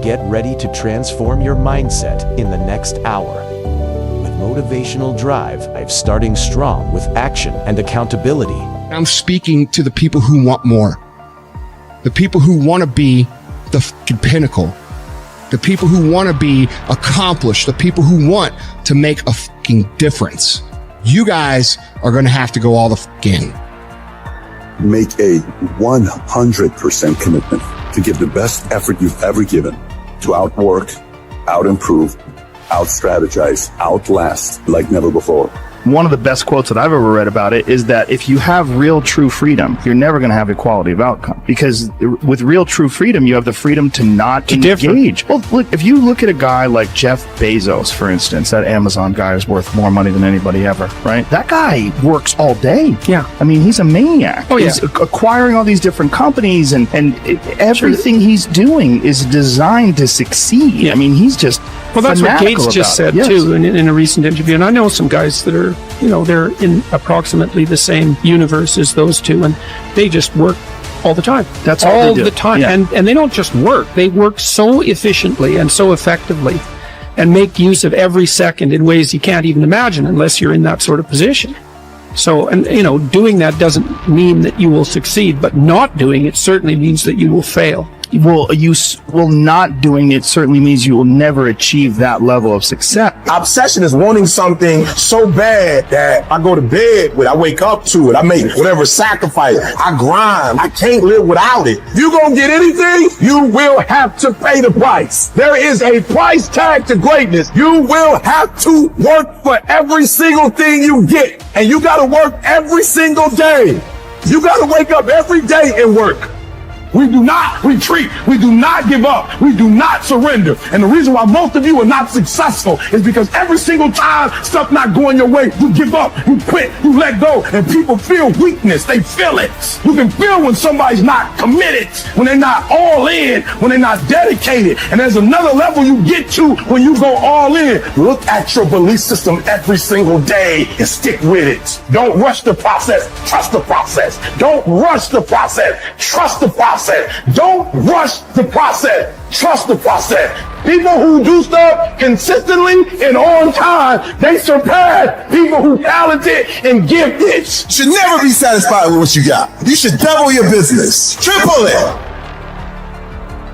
Get ready to transform your mindset in the next hour. With Motivational Drive, I'm starting strong with action and accountability. I'm speaking to the people who want more. The people who want to be the fucking pinnacle. The people who want to be accomplished. The people who want to make a fucking difference. You guys are going to have to go all the fuck in. Make a 100% commitment to give the best effort you've ever given to outwork, out-improve, out-strategize, outlast like never before. One of the best quotes that I've ever read about it is that if you have real, true freedom, you're never going to have equality of outcome. Because with real, true freedom, you have the freedom to not engage. Well, look, if you look at a guy like Jeff Bezos, for instance, that Amazon guy is worth more money than anybody ever, right? That guy works all day. Yeah. I mean, he's a maniac. Oh, yeah. He's acquiring all these different companies, and everything he's doing is designed to succeed. Yeah. I mean, he's just Well, that's what Gates just said, yes. too, in a recent interview. And I know some guys that are, they're in approximately the same universe as those two, and they just work all the time. That's all the time. Yeah. And they don't just work. They work so efficiently and so effectively and make use of every second in ways you can't even imagine unless you're in that sort of position. So, and doing that doesn't mean that you will succeed, but not doing it certainly means that you will fail. Well, not doing it certainly means you will never achieve that level of success. Obsession is wanting something so bad that I go to bed with, I wake up to it, I make whatever sacrifice, I grind, I can't live without it. You gonna get anything, you will have to pay the price. There is a price tag to greatness. You will have to work for every single thing you get, and you gotta work every single day. You gotta wake up every day and work. We do not retreat. We do not give up. We do not surrender. And the reason why most of you are not successful is because every single time stuff not going your way, you give up, you quit, you let go, and people feel weakness. They feel it. You can feel when somebody's not committed, when they're not all in, when they're not dedicated. And there's another level you get to when you go all in. Look at your belief system every single day and stick with it. Don't rush the process. Trust the process. Don't rush the process. Trust the process. Don't rush the process. Trust the process. People who do stuff consistently and on time, they surpass people who talented and gifted. You should never be satisfied with what you got. You should double your business. Triple it.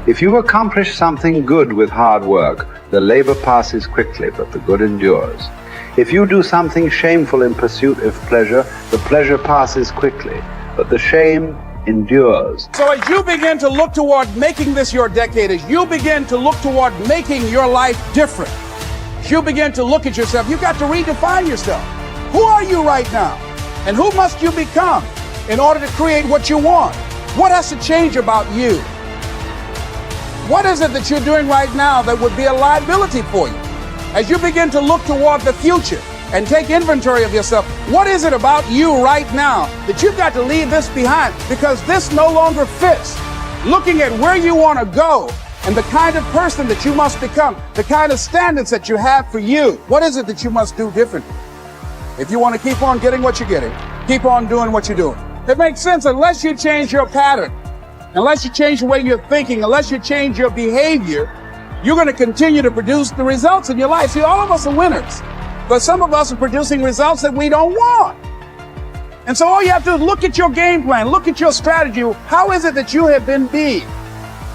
If you accomplish something good with hard work, the labor passes quickly, but the good endures. If you do something shameful in pursuit of pleasure, the pleasure passes quickly, but the shame endures. So as you begin to look toward making this your decade, as you begin to look toward making your life different, as you begin to look at yourself, you've got to redefine yourself. Who are you right now? And who must you become in order to create what you want? What has to change about you? What is it that you're doing right now that would be a liability for you? As you begin to look toward the future and take inventory of yourself, what is it about you right now that you've got to leave this behind because this no longer fits? Looking at where you want to go and the kind of person that you must become, the kind of standards that you have for you, what is it that you must do differently? If you want to keep on getting what you're getting, keep on doing what you're doing. It makes sense unless you change your pattern, unless you change the way you're thinking, unless you change your behavior, you're going to continue to produce the results in your life. See, all of us are winners. But some of us are producing results that we don't want. And so all you have to do is look at your game plan, look at your strategy. How is it that you have been being?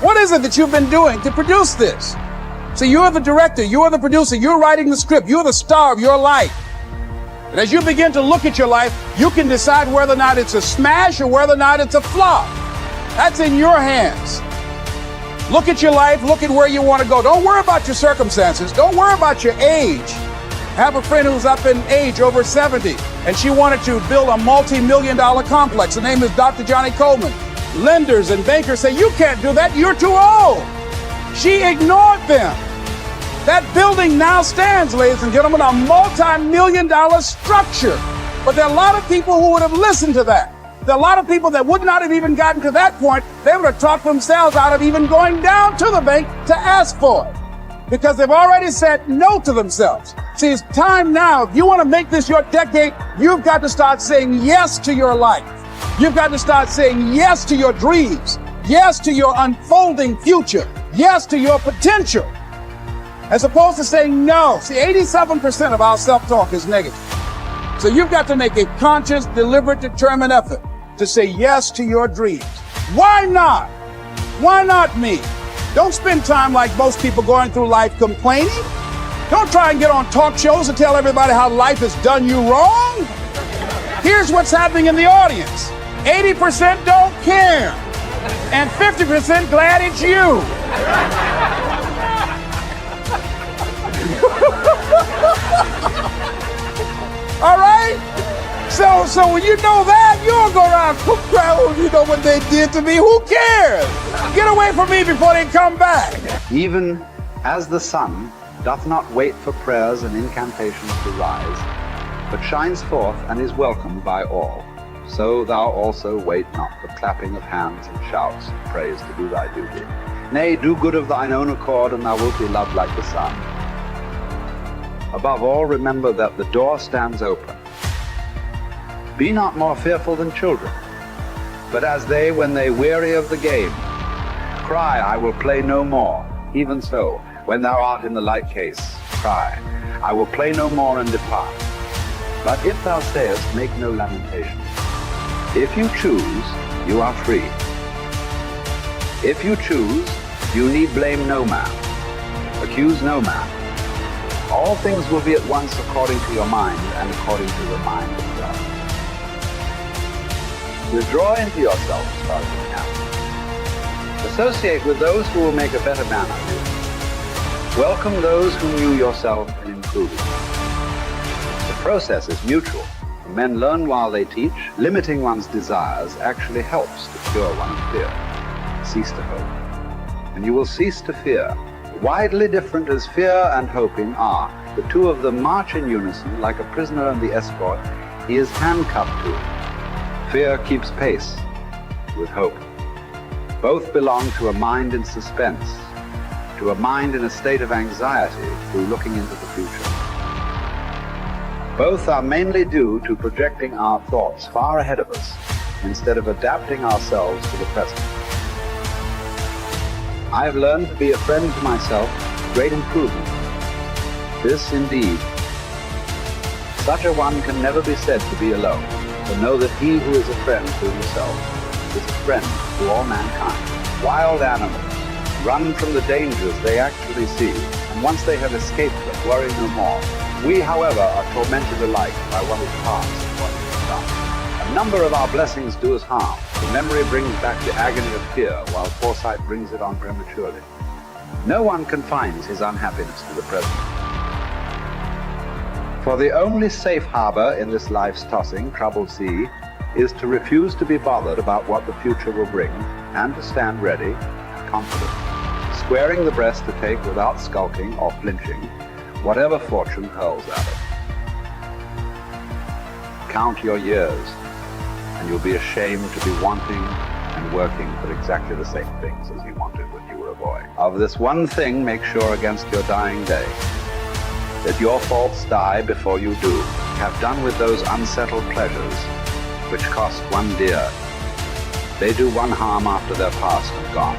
What is it that you've been doing to produce this? So you're the director, you're the producer, you're writing the script, you're the star of your life. And as you begin to look at your life, you can decide whether or not it's a smash or whether or not it's a flop. That's in your hands. Look at your life, look at where you want to go. Don't worry about your circumstances. Don't worry about your age. I have a friend who's up in age, over 70, and she wanted to build a multi-million-dollar complex. The name is Dr. Johnny Coleman. Lenders and bankers say, you can't do that, you're too old. She ignored them. That building now stands, ladies and gentlemen, a multi-million-dollar structure. But there are a lot of people who would have listened to that. There are a lot of people that would not have even gotten to that point. They would have talked themselves out of even going down to the bank to ask for it, because they've already said no to themselves. See, it's time now. If you want to make this your decade, you've got to start saying yes to your life. You've got to start saying yes to your dreams, yes to your unfolding future, yes to your potential, as opposed to saying no. See, 87% of our self-talk is negative. So you've got to make a conscious, deliberate, determined effort to say yes to your dreams. Why not? Why not me? Don't spend time like most people going through life complaining. Don't try and get on talk shows and tell everybody how life has done you wrong. Here's what's happening in the audience. 80% don't care, and 50% glad it's you. All right? So when you know that, you don't go around crying, you know what they did to me. Who cares? Get away from me before they come back. Even as the sun doth not wait for prayers and incantations to rise, but shines forth and is welcomed by all, so thou also wait not for clapping of hands and shouts and praise to do thy duty. Nay, do good of thine own accord, and thou wilt be loved like the sun. Above all, remember that the door stands open. Be not more fearful than children, but as they, when they weary of the game, cry, I will play no more. Even so, when thou art in the like case, cry, I will play no more, and depart. But if thou sayest, make no lamentation. If you choose, you are free. If you choose, you need blame no man, accuse no man. All things will be at once according to your mind and according to the mind of God. Withdraw into yourself as far as you can. Associate with those who will make a better man of you. Welcome those whom you yourself can improve. The process is mutual. When men learn while they teach, limiting one's desires actually helps to cure one's fear. Cease to hope, and you will cease to fear. Widely different as fear and hoping are, the two of them march in unison like a prisoner and the escort he is handcuffed to. Fear keeps pace with hope. Both belong to a mind in suspense, to a mind in a state of anxiety through looking into the future. Both are mainly due to projecting our thoughts far ahead of us instead of adapting ourselves to the present. I have learned to be a friend to myself, great improvement. This indeed. Such a one can never be said to be alone, but know that he who is a friend to himself is a friend to all mankind. Wild animals run from the dangers they actually see, and once they have escaped them, worry no more. We, however, are tormented alike by what is past and what is done. A number of our blessings do us harm. The memory brings back the agony of fear, while foresight brings it on prematurely. No one confines his unhappiness to the present. For the only safe harbor in this life's tossing, troubled sea is to refuse to be bothered about what the future will bring, and to stand ready and confident, squaring the breast to take without skulking or flinching whatever fortune hurls at it. Count your years, and you'll be ashamed to be wanting and working for exactly the same things as you wanted when you were a boy. Of this one thing, make sure against your dying day, that your faults die before you do. Have done with those unsettled pleasures which cost one dear. They do one harm after they're past and gone,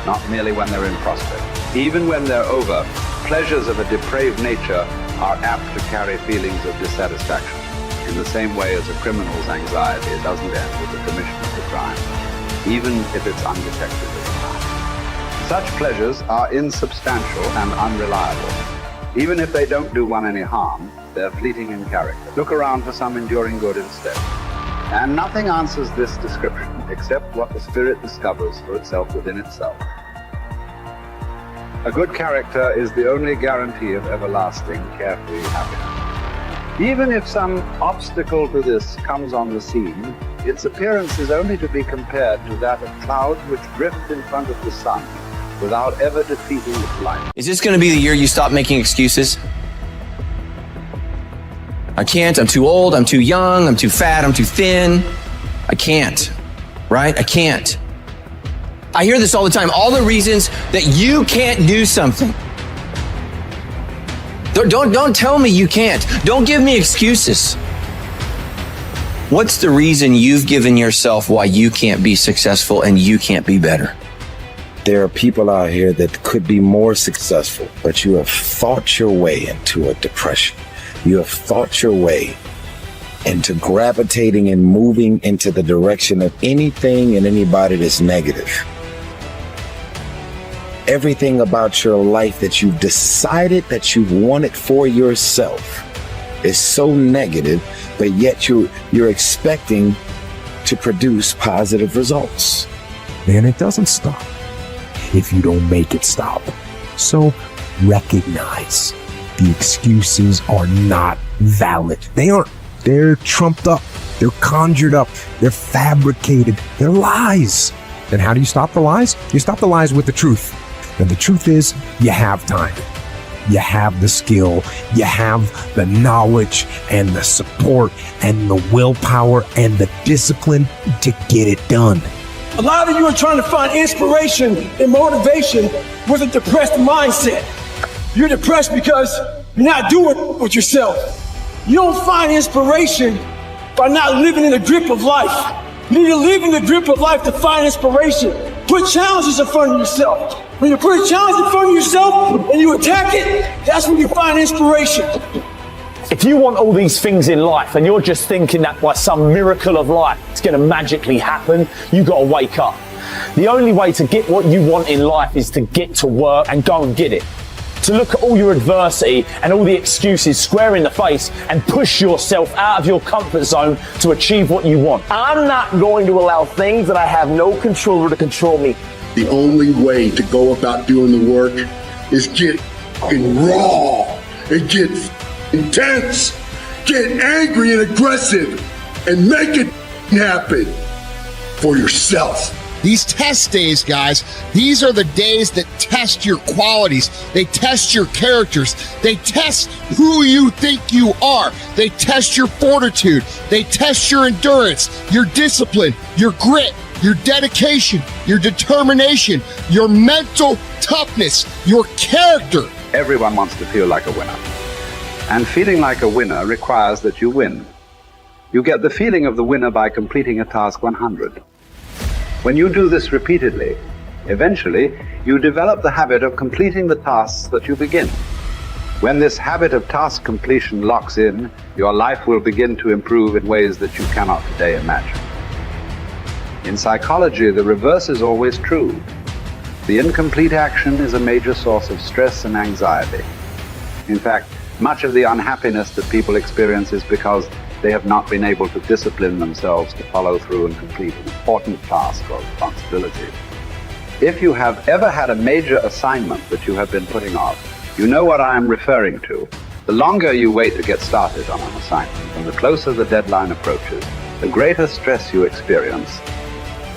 not merely when they're in prospect. Even when they're over, pleasures of a depraved nature are apt to carry feelings of dissatisfaction. In the same way as a criminal's anxiety doesn't end with the commission of the crime, even if it's undetected at the time. Such pleasures are insubstantial and unreliable. Even if they don't do one any harm, they're fleeting in character. Look around for some enduring good instead. And nothing answers this description except what the spirit discovers for itself within itself. A good character is the only guarantee of everlasting, carefree happiness. Even if some obstacle to this comes on the scene, its appearance is only to be compared to that of clouds which drift in front of the sun without ever defeating its light. Is this going to be the year you stop making excuses? I can't, I'm too old, I'm too young, I'm too fat, I'm too thin. I can't, right? I can't. I hear this all the time, all the reasons that you can't do something. Don't tell me you can't. Don't give me excuses. What's the reason you've given yourself why you can't be successful and you can't be better? there are people out here that could be more successful, but you have thought your way into a depression. You have thought your way into gravitating and moving into the direction of anything and anybody that's negative. Everything about your life that you've decided that you want it for yourself is so negative, but yet you're expecting to produce positive results. And it doesn't stop if you don't make it stop. So recognize the excuses are not valid. They aren't. They're trumped up. They're conjured up. They're fabricated. They're lies. And how do you stop the lies? You stop the lies with the truth. And the truth is, you have time. You have the skill. You have the knowledge and the support and the willpower and the discipline to get it done. A lot of you are trying to find inspiration and motivation with a depressed mindset. You're depressed because you're not doing with yourself. You don't find inspiration by not living in the grip of life. You need to live in the grip of life to find inspiration. Put challenges in front of yourself. When you put a challenge in front of yourself and you attack it, that's when you find inspiration. If you want all these things in life and you're just thinking that by some miracle of life it's going to magically happen, you got to wake up. The only way to get what you want in life is to get to work and go and get it. To look at all your adversity and all the excuses square in the face and push yourself out of your comfort zone to achieve what you want. I'm not going to allow things that I have no control over to control me. The only way to go about doing the work is get raw and get intense, get angry and aggressive, and make it happen for yourself. These test days, guys, these are the days that test your qualities. They test your characters. They test who you think you are. They test your fortitude. They test your endurance, your discipline, your grit, your dedication, your determination, your mental toughness, your character. Everyone wants to feel like a winner. And feeling like a winner requires that you win. You get the feeling of the winner by completing a task 100. When you do this repeatedly, eventually you develop the habit of completing the tasks that you begin. When this habit of task completion locks in, your life will begin to improve in ways that you cannot today imagine. In psychology, the reverse is always true. The incomplete action is a major source of stress and anxiety. In fact, much of the unhappiness that people experience is because they have not been able to discipline themselves to follow through and complete an important task or responsibility. If you have ever had a major assignment that you have been putting off, you know what I am referring to. The longer you wait to get started on an assignment, and the closer the deadline approaches, the greater stress you experience.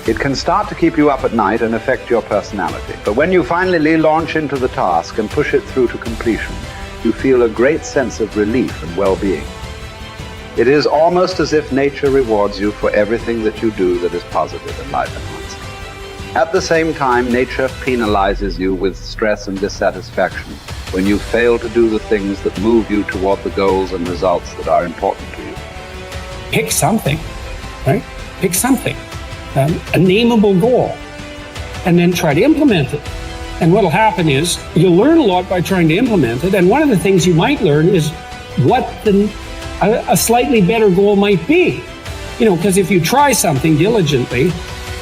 It can start to keep you up at night and affect your personality. But when you finally launch into the task and push it through to completion, you feel a great sense of relief and well-being. It is almost as if nature rewards you for everything that you do that is positive and life-enhancing. At the same time, nature penalizes you with stress and dissatisfaction when you fail to do the things that move you toward the goals and results that are important to you. Pick something, right? Pick something, a nameable goal, and then try to implement it. And what'll happen is you'll learn a lot by trying to implement it. And one of the things you might learn is what a slightly better goal might be. You know, because if you try something diligently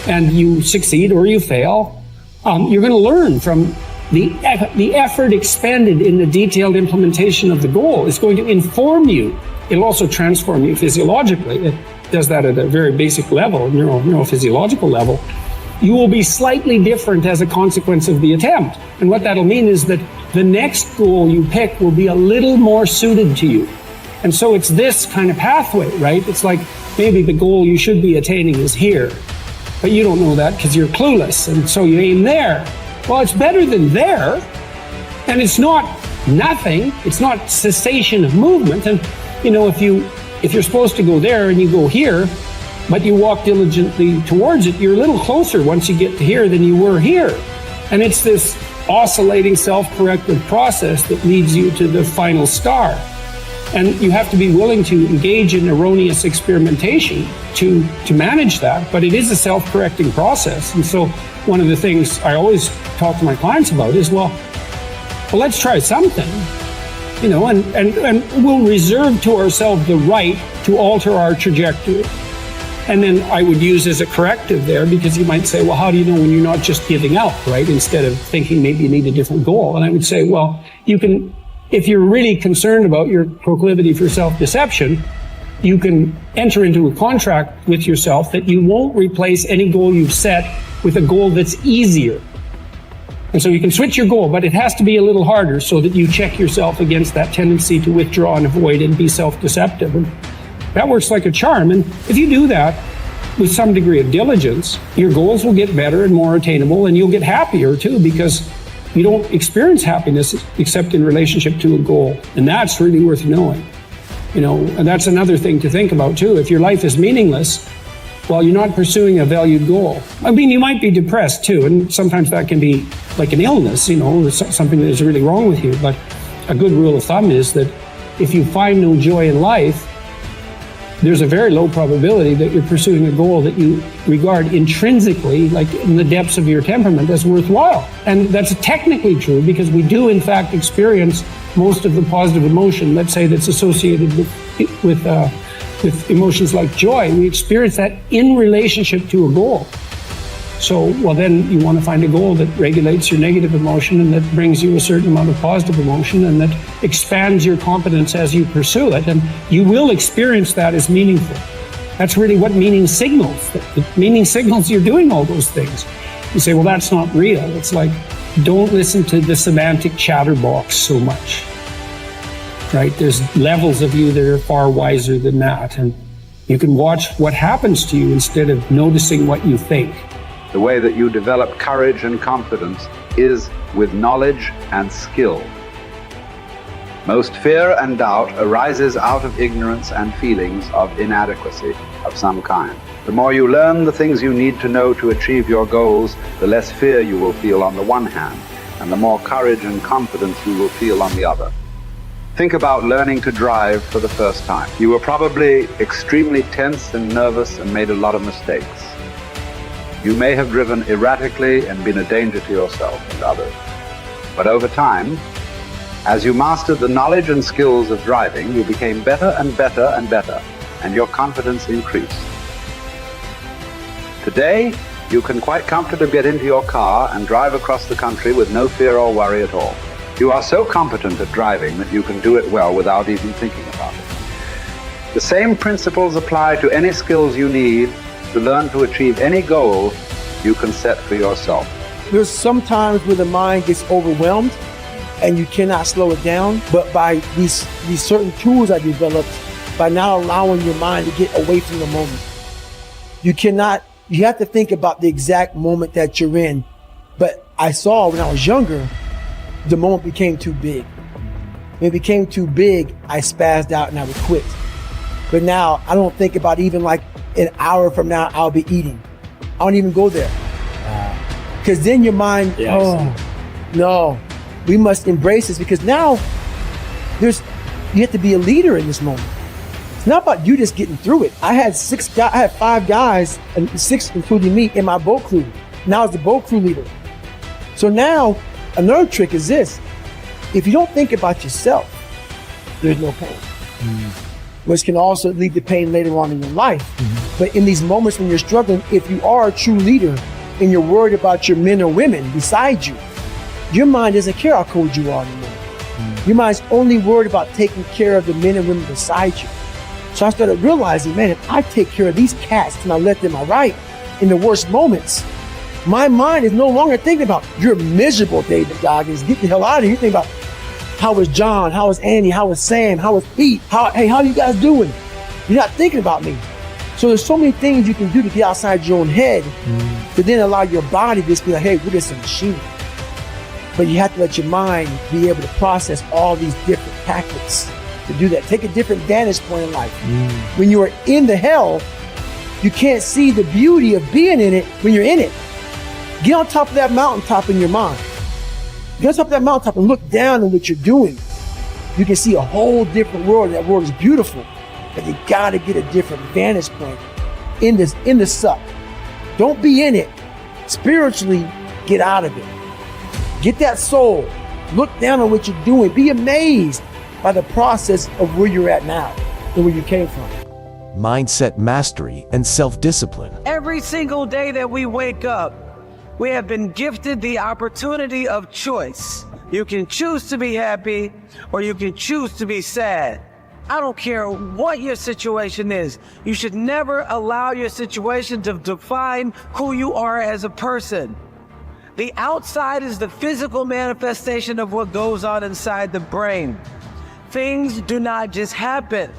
and you succeed or you fail, you're going to learn from the effort expended in the detailed implementation of the goal. Is going to inform you. It'll also transform you physiologically. It does that at a very basic level, neurophysiological level. You will be slightly different as a consequence of the attempt. And what that'll mean is that the next goal you pick will be a little more suited to you. And so it's this kind of pathway, right? It's like maybe the goal you should be attaining is here, but you don't know that because you're clueless. And so you aim there. Well, it's better than there. And it's not nothing. It's not cessation of movement. And, you know, if you're supposed to go there and you go here, but you walk diligently towards it, you're a little closer once you get to here than you were here. And it's this oscillating self-corrective process that leads you to the final star. And you have to be willing to engage in erroneous experimentation to manage that. But it is a self-correcting process. And so one of the things I always talk to my clients about is, well, let's try something, you know, and we'll reserve to ourselves the right to alter our trajectory. And then I would use as a corrective there, because you might say, well, how do you know when you're not just giving up, right? Instead of thinking maybe you need a different goal. And I would say, well, you can, if you're really concerned about your proclivity for self-deception, you can enter into a contract with yourself that you won't replace any goal you've set with a goal that's easier. And so you can switch your goal, but it has to be a little harder so that you check yourself against that tendency to withdraw and avoid and be self-deceptive. And that works like a charm. And if you do that with some degree of diligence, your goals will get better and more attainable, and you'll get happier too, because you don't experience happiness except in relationship to a goal. And that's really worth knowing. You know, and that's another thing to think about too. If your life is meaningless, well, you're not pursuing a valued goal. I mean, you might be depressed too, and sometimes that can be like an illness, you know, something that is really wrong with you. But a good rule of thumb is that if you find no joy in life, there's a very low probability that you're pursuing a goal that you regard intrinsically, like in the depths of your temperament, as worthwhile. And that's technically true, because we do in fact experience most of the positive emotion, let's say, that's associated with emotions like joy. We experience that in relationship to a goal. So, well, then you want to find a goal that regulates your negative emotion and that brings you a certain amount of positive emotion and that expands your competence as you pursue it. And you will experience that as meaningful. That's really what meaning signals. The meaning signals you're doing all those things. You say, well, that's not real. It's like, don't listen to the semantic chatterbox so much, right? There's levels of you that are far wiser than that. And you can watch what happens to you instead of noticing what you think. The way that you develop courage and confidence is with knowledge and skill. Most fear and doubt arises out of ignorance and feelings of inadequacy of some kind. The more you learn the things you need to know to achieve your goals, the less fear you will feel on the one hand, and the more courage and confidence you will feel on the other. Think about learning to drive for the first time. You were probably extremely tense and nervous and made a lot of mistakes. You may have driven erratically and been a danger to yourself and others. But over time, as you mastered the knowledge and skills of driving, you became better and better and better, and your confidence increased. Today, you can quite comfortably get into your car and drive across the country with no fear or worry at all. You are so competent at driving that you can do it well without even thinking about it. The same principles apply to any skills you need to learn to achieve any goal you can set for yourself. There's some times where the mind gets overwhelmed and you cannot slow it down, but by these certain tools I developed, by not allowing your mind to get away from the moment. You have to think about the exact moment that you're in. But I saw when I was younger, the moment became too big. When it became too big, I spazzed out and I would quit. But now I don't think about even like an hour from now, I'll be eating. I don't even go there. Because then your mind, no, we must embrace this, because now you have to be a leader in this moment. It's not about you just getting through it. I had 5 guys, and 6 including me, in my boat crew. Now I was the boat crew leader. So now another trick is this. If you don't think about yourself, there's no pain. Which can also lead to pain later on in your life. But in these moments when you're struggling, if you are a true leader and you're worried about your men or women beside you, your mind doesn't care how cold you are anymore. Your mind's only worried about taking care of the men and women beside you. So I started realizing, man, if I take care of these cats and I let them right in the worst moments, my mind is no longer thinking about, you're miserable, David Goggins, get the hell out of here. You think about, how is John? How is Andy? How is Sam? How is Pete? Hey, how are you guys doing? You're not thinking about me. So there's so many things you can do to get outside your own head to then allow your body to just be like, hey, we're just a machine. But you have to let your mind be able to process all these different tactics to do that. Take a different vantage point in life. When you are in the hell, you can't see the beauty of being in it when you're in it. Get on top of that mountaintop in your mind. Get on top of that mountaintop and look down on what you're doing. you can see a whole different world. That world is beautiful, but you gotta get a different vantage point in the suck. Don't be in it. Spiritually, get out of it. Get that soul. Look down on what you're doing. Be amazed by the process of where you're at now and where you came from. Mindset mastery and self-discipline. Every single day that we wake up, we have been gifted the opportunity of choice. You can choose to be happy or you can choose to be sad. I don't care what your situation is. You should never allow your situation to define who you are as a person. The outside is the physical manifestation of what goes on inside the brain. Things do not just happen.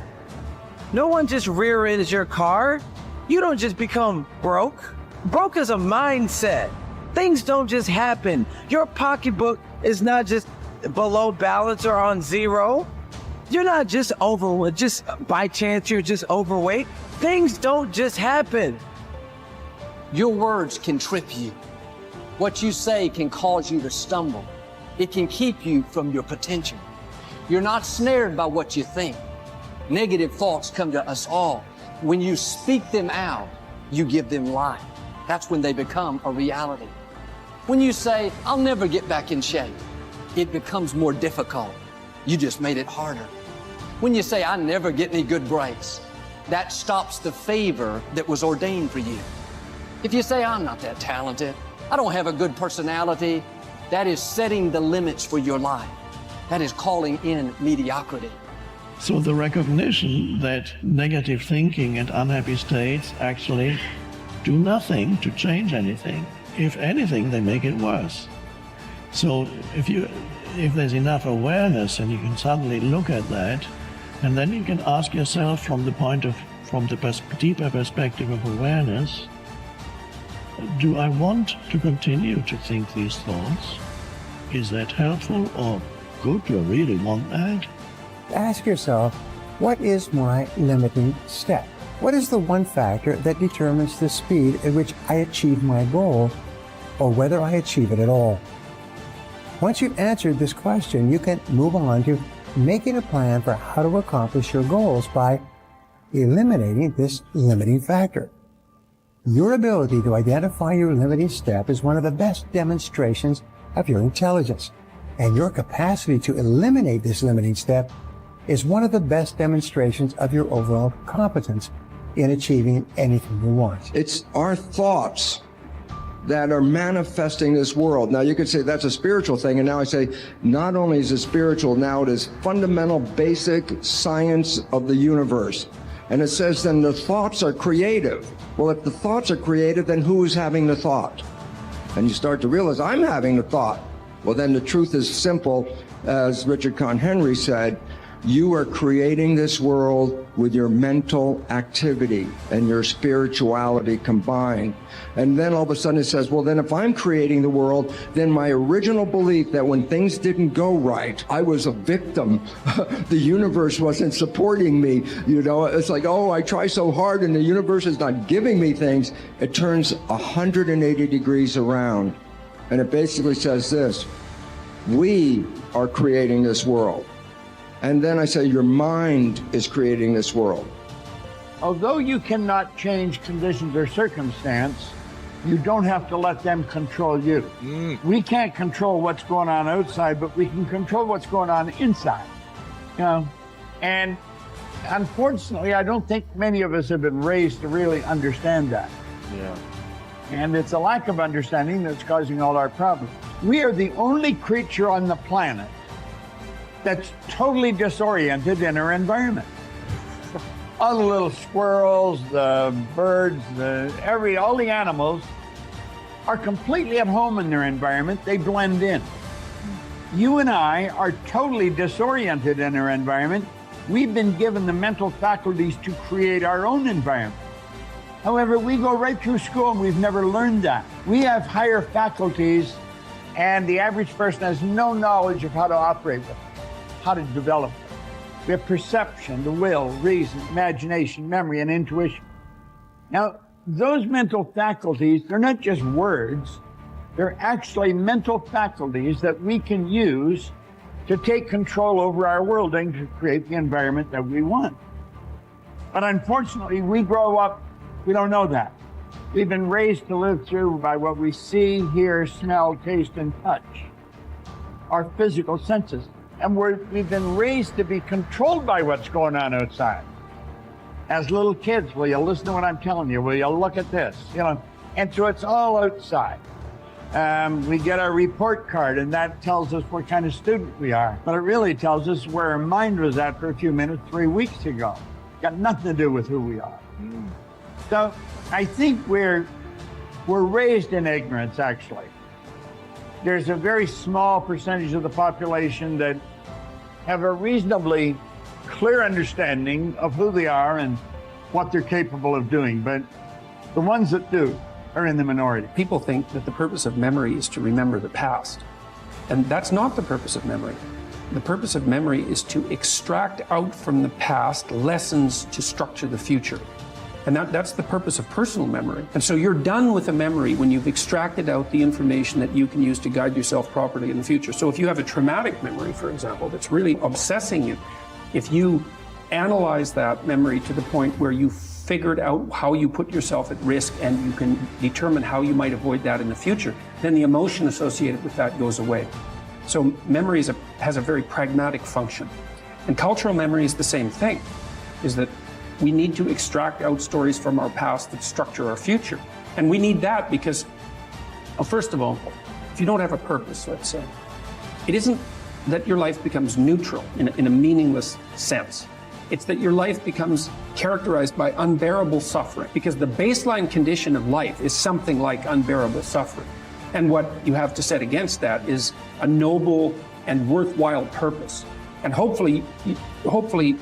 No one just rear-ends your car. You don't just become broke. Broke is a mindset. Things don't just happen. Your pocketbook is not just below balance or on zero. You're not just overweight, just by chance you're just overweight. Things don't just happen. Your words can trip you. What you say can cause you to stumble. It can keep you from your potential. You're not snared by what you think. Negative thoughts come to us all. When you speak them out, you give them life. That's when they become a reality. When you say, I'll never get back in shape, it becomes more difficult. You just made it harder. When you say, I never get any good breaks, that stops the favor that was ordained for you. If you say, I'm not that talented, I don't have a good personality, that is setting the limits for your life. That is calling in mediocrity. So the recognition that negative thinking and unhappy states actually do nothing to change anything. If anything, they make it worse. So if there's enough awareness and you can suddenly look at that, and then you can ask yourself from the deeper perspective of awareness, do I want to continue to think these thoughts? Is that helpful or good? Do I really want that? Ask yourself, what is my limiting step? What is the one factor that determines the speed at which I achieve my goal, or whether I achieve it at all? Once you've answered this question, you can move on to making a plan for how to accomplish your goals by eliminating this limiting factor. Your ability to identify your limiting step is one of the best demonstrations of your intelligence, and your capacity to eliminate this limiting step is one of the best demonstrations of your overall competence in achieving anything you want. It's our thoughts that are manifesting this world. Now you could say that's a spiritual thing, and now I say not only is it spiritual, now it is fundamental basic science of the universe. And it says then the thoughts are creative. Well, if the thoughts are creative, then who is having the thought? And you start to realize I'm having the thought. Well, then the truth is simple, as Richard Conn Henry said, you are creating this world with your mental activity and your spirituality combined. And then all of a sudden it says, well, then if I'm creating the world, then my original belief that when things didn't go right, I was a victim. The universe wasn't supporting me. You know, it's like, oh, I try so hard and the universe is not giving me things. It turns 180 degrees around. And it basically says this, we are creating this world. And then I say, your mind is creating this world. Although you cannot change conditions or circumstance, you don't have to let them control you. We can't control what's going on outside, but we can control what's going on inside. You know, and unfortunately, I don't think many of us have been raised to really understand that. Yeah. And it's a lack of understanding that's causing all our problems. We are the only creature on the planet that's totally disoriented in our environment. All the little squirrels, the birds, all the animals are completely at home in their environment. They blend in. You and I are totally disoriented in our environment. We've been given the mental faculties to create our own environment. However, we go right through school and we've never learned that. We have higher faculties and the average person has no knowledge of how to operate with them, how to develop them. We have perception, the will, reason, imagination, memory, and intuition. Now, those mental faculties, they're not just words, they're actually mental faculties that we can use to take control over our world and to create the environment that we want. But unfortunately, we grow up, we don't know that. We've been raised to live through by what we see, hear, smell, taste, and touch, our physical senses. And we've been raised to be controlled by what's going on outside. As little kids, will you listen to what I'm telling you? Will you look at this? You know, and so it's all outside. We get our report card, and that tells us what kind of student we are. But it really tells us where our mind was at for a few minutes 3 weeks ago. Got nothing to do with who we are. So I think we're raised in ignorance, actually. There's a very small percentage of the population that have a reasonably clear understanding of who they are and what they're capable of doing. But the ones that do are in the minority. People think that the purpose of memory is to remember the past. And that's not the purpose of memory. The purpose of memory is to extract out from the past lessons to structure the future. And that's the purpose of personal memory. And so you're done with a memory when you've extracted out the information that you can use to guide yourself properly in the future. So if you have a traumatic memory, for example, that's really obsessing you, if you analyze that memory to the point where you figured out how you put yourself at risk and you can determine how you might avoid that in the future, then the emotion associated with that goes away. So memory has a very pragmatic function. And cultural memory is the same thing, is that we need to extract out stories from our past that structure our future. And we need that because, well, first of all, if you don't have a purpose, let's say, it isn't that your life becomes neutral in a meaningless sense. It's that your life becomes characterized by unbearable suffering, because the baseline condition of life is something like unbearable suffering. And what you have to set against that is a noble and worthwhile purpose. And hopefully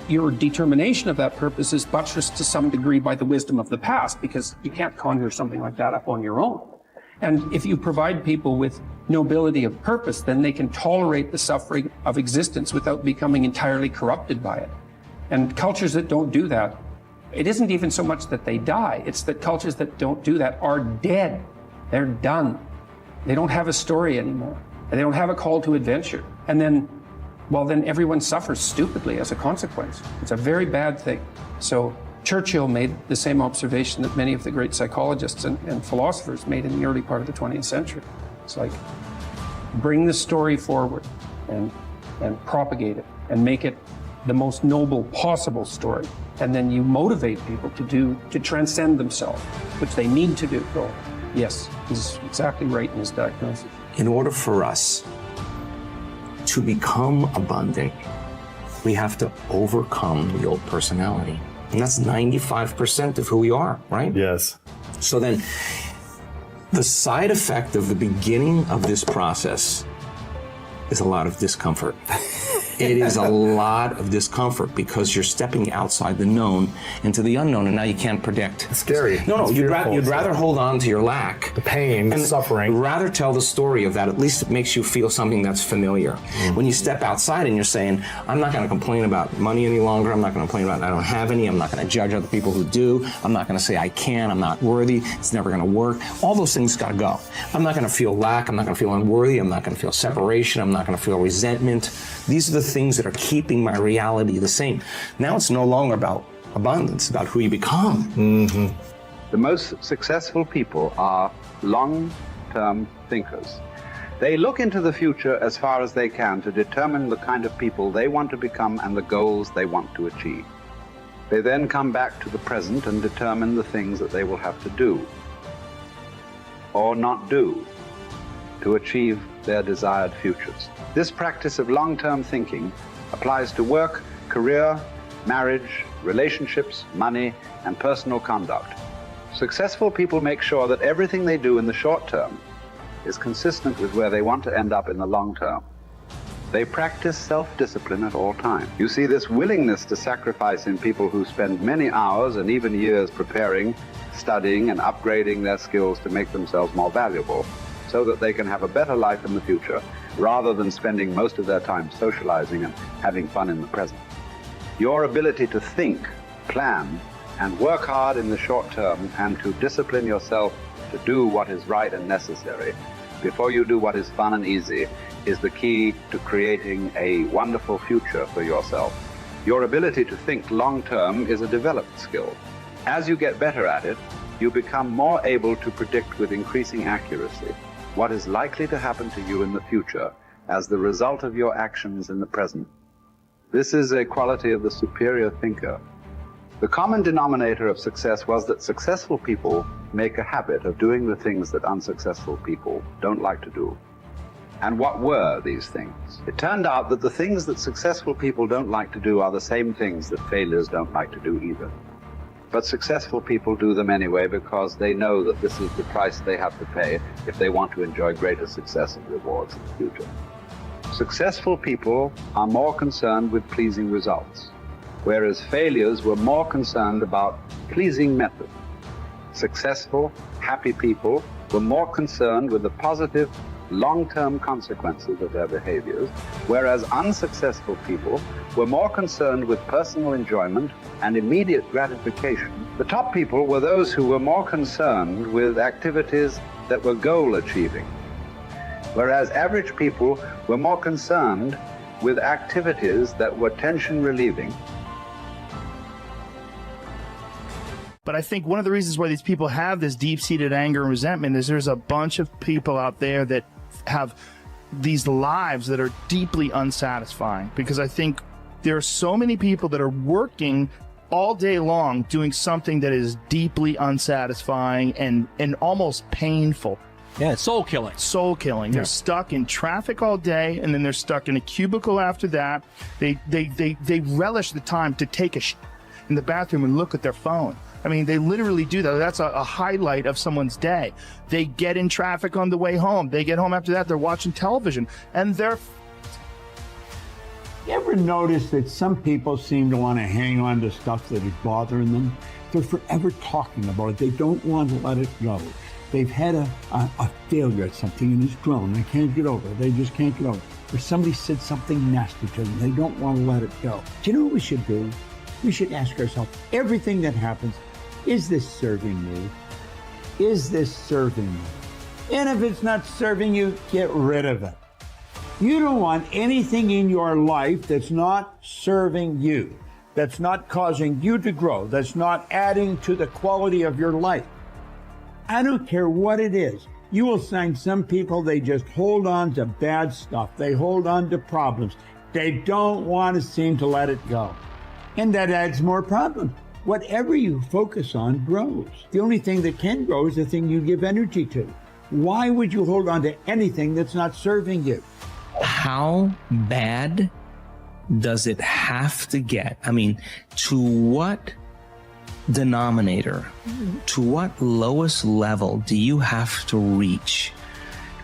your determination of that purpose is buttressed to some degree by the wisdom of the past, because you can't conjure something like that up on your own. And if you provide people with nobility of purpose, then they can tolerate the suffering of existence without becoming entirely corrupted by it. And cultures that don't do that, it isn't even so much that they die, it's that cultures that don't do that are dead. They're done. They don't have a story anymore. And they don't have a call to adventure. And then, well, then everyone suffers stupidly as a consequence. It's a very bad thing. So Churchill made the same observation that many of the great psychologists and philosophers made in the early part of the 20th century. It's like, bring the story forward and propagate it and make it the most noble possible story. And then you motivate people to transcend themselves, which they need to do. So, yes, he's exactly right in his diagnosis. In order for us to become abundant, we have to overcome the old personality. And that's 95% of who we are, right? Yes. So then, the side effect of the beginning of this process is a lot of discomfort. It is a lot of discomfort because you're stepping outside the known into the unknown, and now you can't predict. It's scary. No, you'd rather hold on to your lack. The pain, the suffering. Rather tell the story of that. At least it makes you feel something that's familiar. When you step outside and you're saying, I'm not going to complain about money any longer. I'm not going to complain about I don't have any. I'm not going to judge other people who do. I'm not going to say I can. I'm not worthy. It's never going to work. All those things got to go. I'm not going to feel lack. I'm not going to feel unworthy. I'm not going to feel separation. I'm not going to feel resentment. These are the things that are keeping my reality the same. Now it's no longer about abundance, it's about who you become. The most successful people are long-term thinkers. They look into the future as far as they can to determine the kind of people they want to become and the goals they want to achieve. They then come back to the present and determine the things that they will have to do or not do to achieve their desired futures. This practice of long-term thinking applies to work, career, marriage, relationships, money, and personal conduct. Successful people make sure that everything they do in the short term is consistent with where they want to end up in the long term. They practice self-discipline at all times. You see this willingness to sacrifice in people who spend many hours and even years preparing, studying, and upgrading their skills to make themselves more valuable so that they can have a better life in the future, rather than spending most of their time socializing and having fun in the present. Your ability to think, plan, and work hard in the short term and to discipline yourself to do what is right and necessary before you do what is fun and easy is the key to creating a wonderful future for yourself. Your ability to think long-term is a developed skill. As you get better at it, you become more able to predict with increasing accuracy what is likely to happen to you in the future as the result of your actions in the present. This is a quality of the superior thinker. The common denominator of success was that successful people make a habit of doing the things that unsuccessful people don't like to do. And what were these things? It turned out that the things that successful people don't like to do are the same things that failures don't like to do either. But successful people do them anyway because they know that this is the price they have to pay if they want to enjoy greater success and rewards in the future. Successful people are more concerned with pleasing results, whereas failures were more concerned about pleasing method. Successful, happy people were more concerned with the positive, long-term consequences of their behaviors, whereas unsuccessful people were more concerned with personal enjoyment and immediate gratification. The top people were those who were more concerned with activities that were goal-achieving, whereas average people were more concerned with activities that were tension-relieving. But I think one of the reasons why these people have this deep-seated anger and resentment is there's a bunch of people out there that have these lives that are deeply unsatisfying, because I think there are so many people that are working all day long doing something that is deeply unsatisfying and almost painful. Yeah, it's soul killing. Soul killing. They're stuck in traffic all day, and then they're stuck in a cubicle after that. They relish the time to take a in the bathroom and look at their phone. I mean, they literally do that. That's a highlight of someone's day. They get in traffic on the way home. They get home after that. They're watching television, and they're... You ever notice that some people seem to want to hang on to stuff that is bothering them? They're forever talking about it. They don't want to let it go. They've had a failure at something and it's grown. They can't get over it. They just can't get over it. Or somebody said something nasty to them. They don't want to let it go. Do you know what we should do? We should ask ourselves, everything that happens, is this serving me? Is this serving me? And if it's not serving you, get rid of it. You don't want anything in your life that's not serving you, that's not causing you to grow, that's not adding to the quality of your life. I don't care what it is. You will find some people, they just hold on to bad stuff. They hold on to problems. They don't want to seem to let it go. And that adds more problems. Whatever you focus on grows. The only thing that can grow is the thing you give energy to. Why would you hold on to anything that's not serving you? How bad does it have to get? I mean, to what denominator, to what lowest level do you have to reach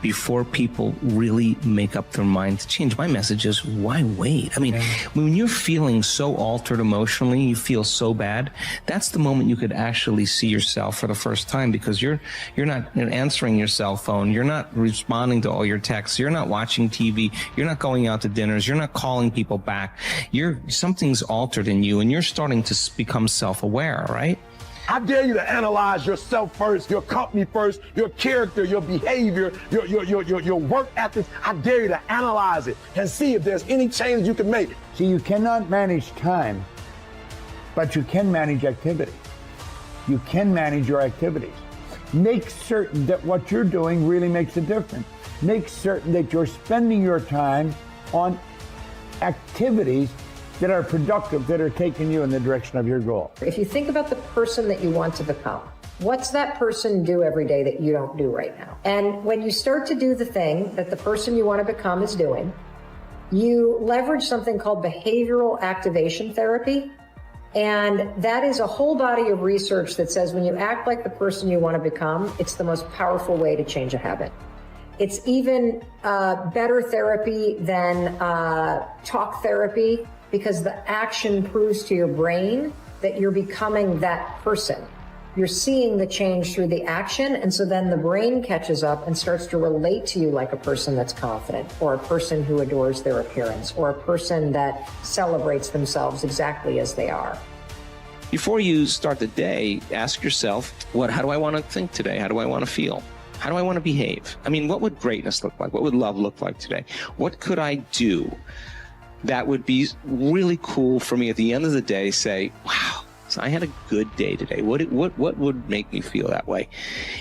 before people really make up their mind to change? My message is, why wait? I mean, when you're feeling so altered emotionally, you feel so bad, that's the moment you could actually see yourself for the first time, because you're not answering your cell phone, you're not responding to all your texts, you're not watching TV, you're not going out to dinners, you're not calling people back. Something's altered in you, and you're starting to become self-aware, right? I dare you to analyze yourself first, your company first, your character, your behavior, your work ethics. I dare you to analyze it and see if there's any change you can make. See, you cannot manage time, but you can manage activity. You can manage your activities. Make certain that what you're doing really makes a difference. Make certain that you're spending your time on activities that are productive, that are taking you in the direction of your goal. If you think about the person that you want to become, what's that person do every day that you don't do right now? And when you start to do the thing that the person you want to become is doing, you leverage something called behavioral activation therapy. And that is a whole body of research that says when you act like the person you want to become, it's the most powerful way to change a habit. It's even better therapy than talk therapy, because the action proves to your brain that you're becoming that person. You're seeing the change through the action, and so then the brain catches up and starts to relate to you like a person that's confident, or a person who adores their appearance, or a person that celebrates themselves exactly as they are. Before you start the day, ask yourself, how do I want to think today? How do I want to feel? How do I want to behave? I mean, what would greatness look like? What would love look like today? What could I do that would be really cool for me at the end of the day? Say, wow, so I had a good day today. What would make me feel that way?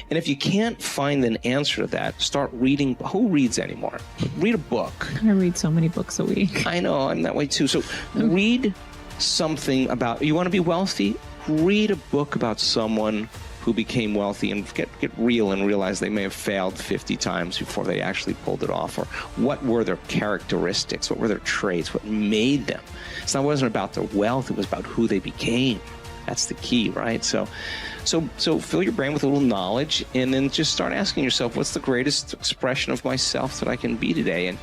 And if you can't find an answer to that, start reading. Who reads anymore? Read a book. I read so many books a week. I know, I'm that way too. So read something about, you want to be wealthy? Read a book about someone who became wealthy and get real and realize they may have failed 50 times before they actually pulled it off. Or what were their characteristics? What were their traits? What made them? It wasn't about their wealth. It was about who they became. That's the key, right? So fill your brain with a little knowledge, and then just start asking yourself, what's the greatest expression of myself that I can be today?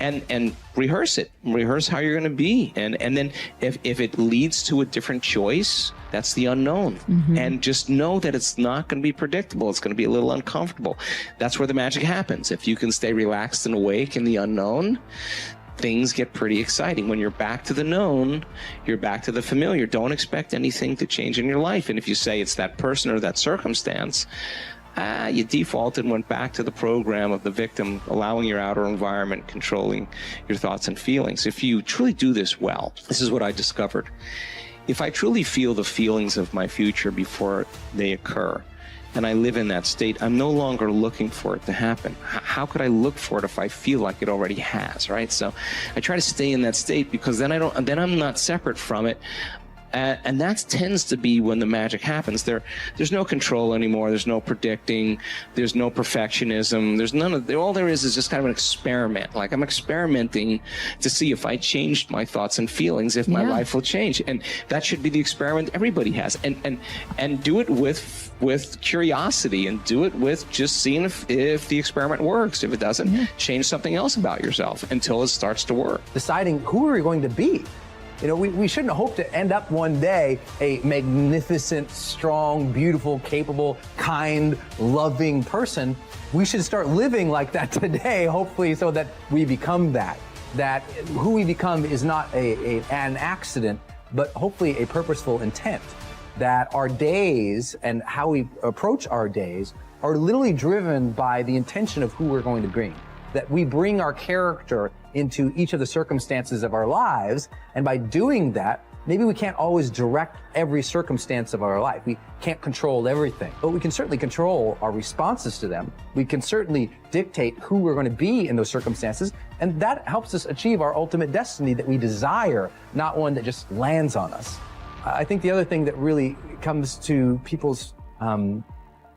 And rehearse it. Rehearse how you're going to be. And then if it leads to a different choice, that's the unknown. Mm-hmm. And just know that it's not going to be predictable. It's going to be a little uncomfortable. That's where the magic happens. If you can stay relaxed and awake in the unknown, things get pretty exciting. When you're back to the known, you're back to the familiar. Don't expect anything to change in your life. And if you say it's that person or that circumstance, you defaulted and went back to the program of the victim, allowing your outer environment controlling your thoughts and feelings. If you truly do this well, this is what I discovered. If I truly feel the feelings of my future before they occur, and I live in that state, I'm no longer looking for it to happen. How could I look for it if I feel like it already has, right? So I try to stay in that state, because then I'm not separate from it. And that tends to be when the magic happens. There's no control anymore. There's no predicting. There's no perfectionism. There's none of, all there is just kind of an experiment. Like, I'm experimenting to see if I changed my thoughts and feelings, if my life will change. And that should be the experiment everybody has. And do it with curiosity, and do it with just seeing if the experiment works. If it doesn't, change something else about yourself until it starts to work. Deciding who are we going to be. You know, we shouldn't hope to end up one day a magnificent, strong, beautiful, capable, kind, loving person. We should start living like that today, hopefully, so that we become that. That who we become is not an accident, but hopefully a purposeful intent. That our days and how we approach our days are literally driven by the intention of who we're going to bring. That we bring our character into each of the circumstances of our lives, and by doing that, maybe we can't always direct every circumstance of our life. We can't control everything, but we can certainly control our responses to them. We can certainly dictate who we're going to be in those circumstances, and that helps us achieve our ultimate destiny that we desire, not one that just lands on us. I think the other thing that really comes to people's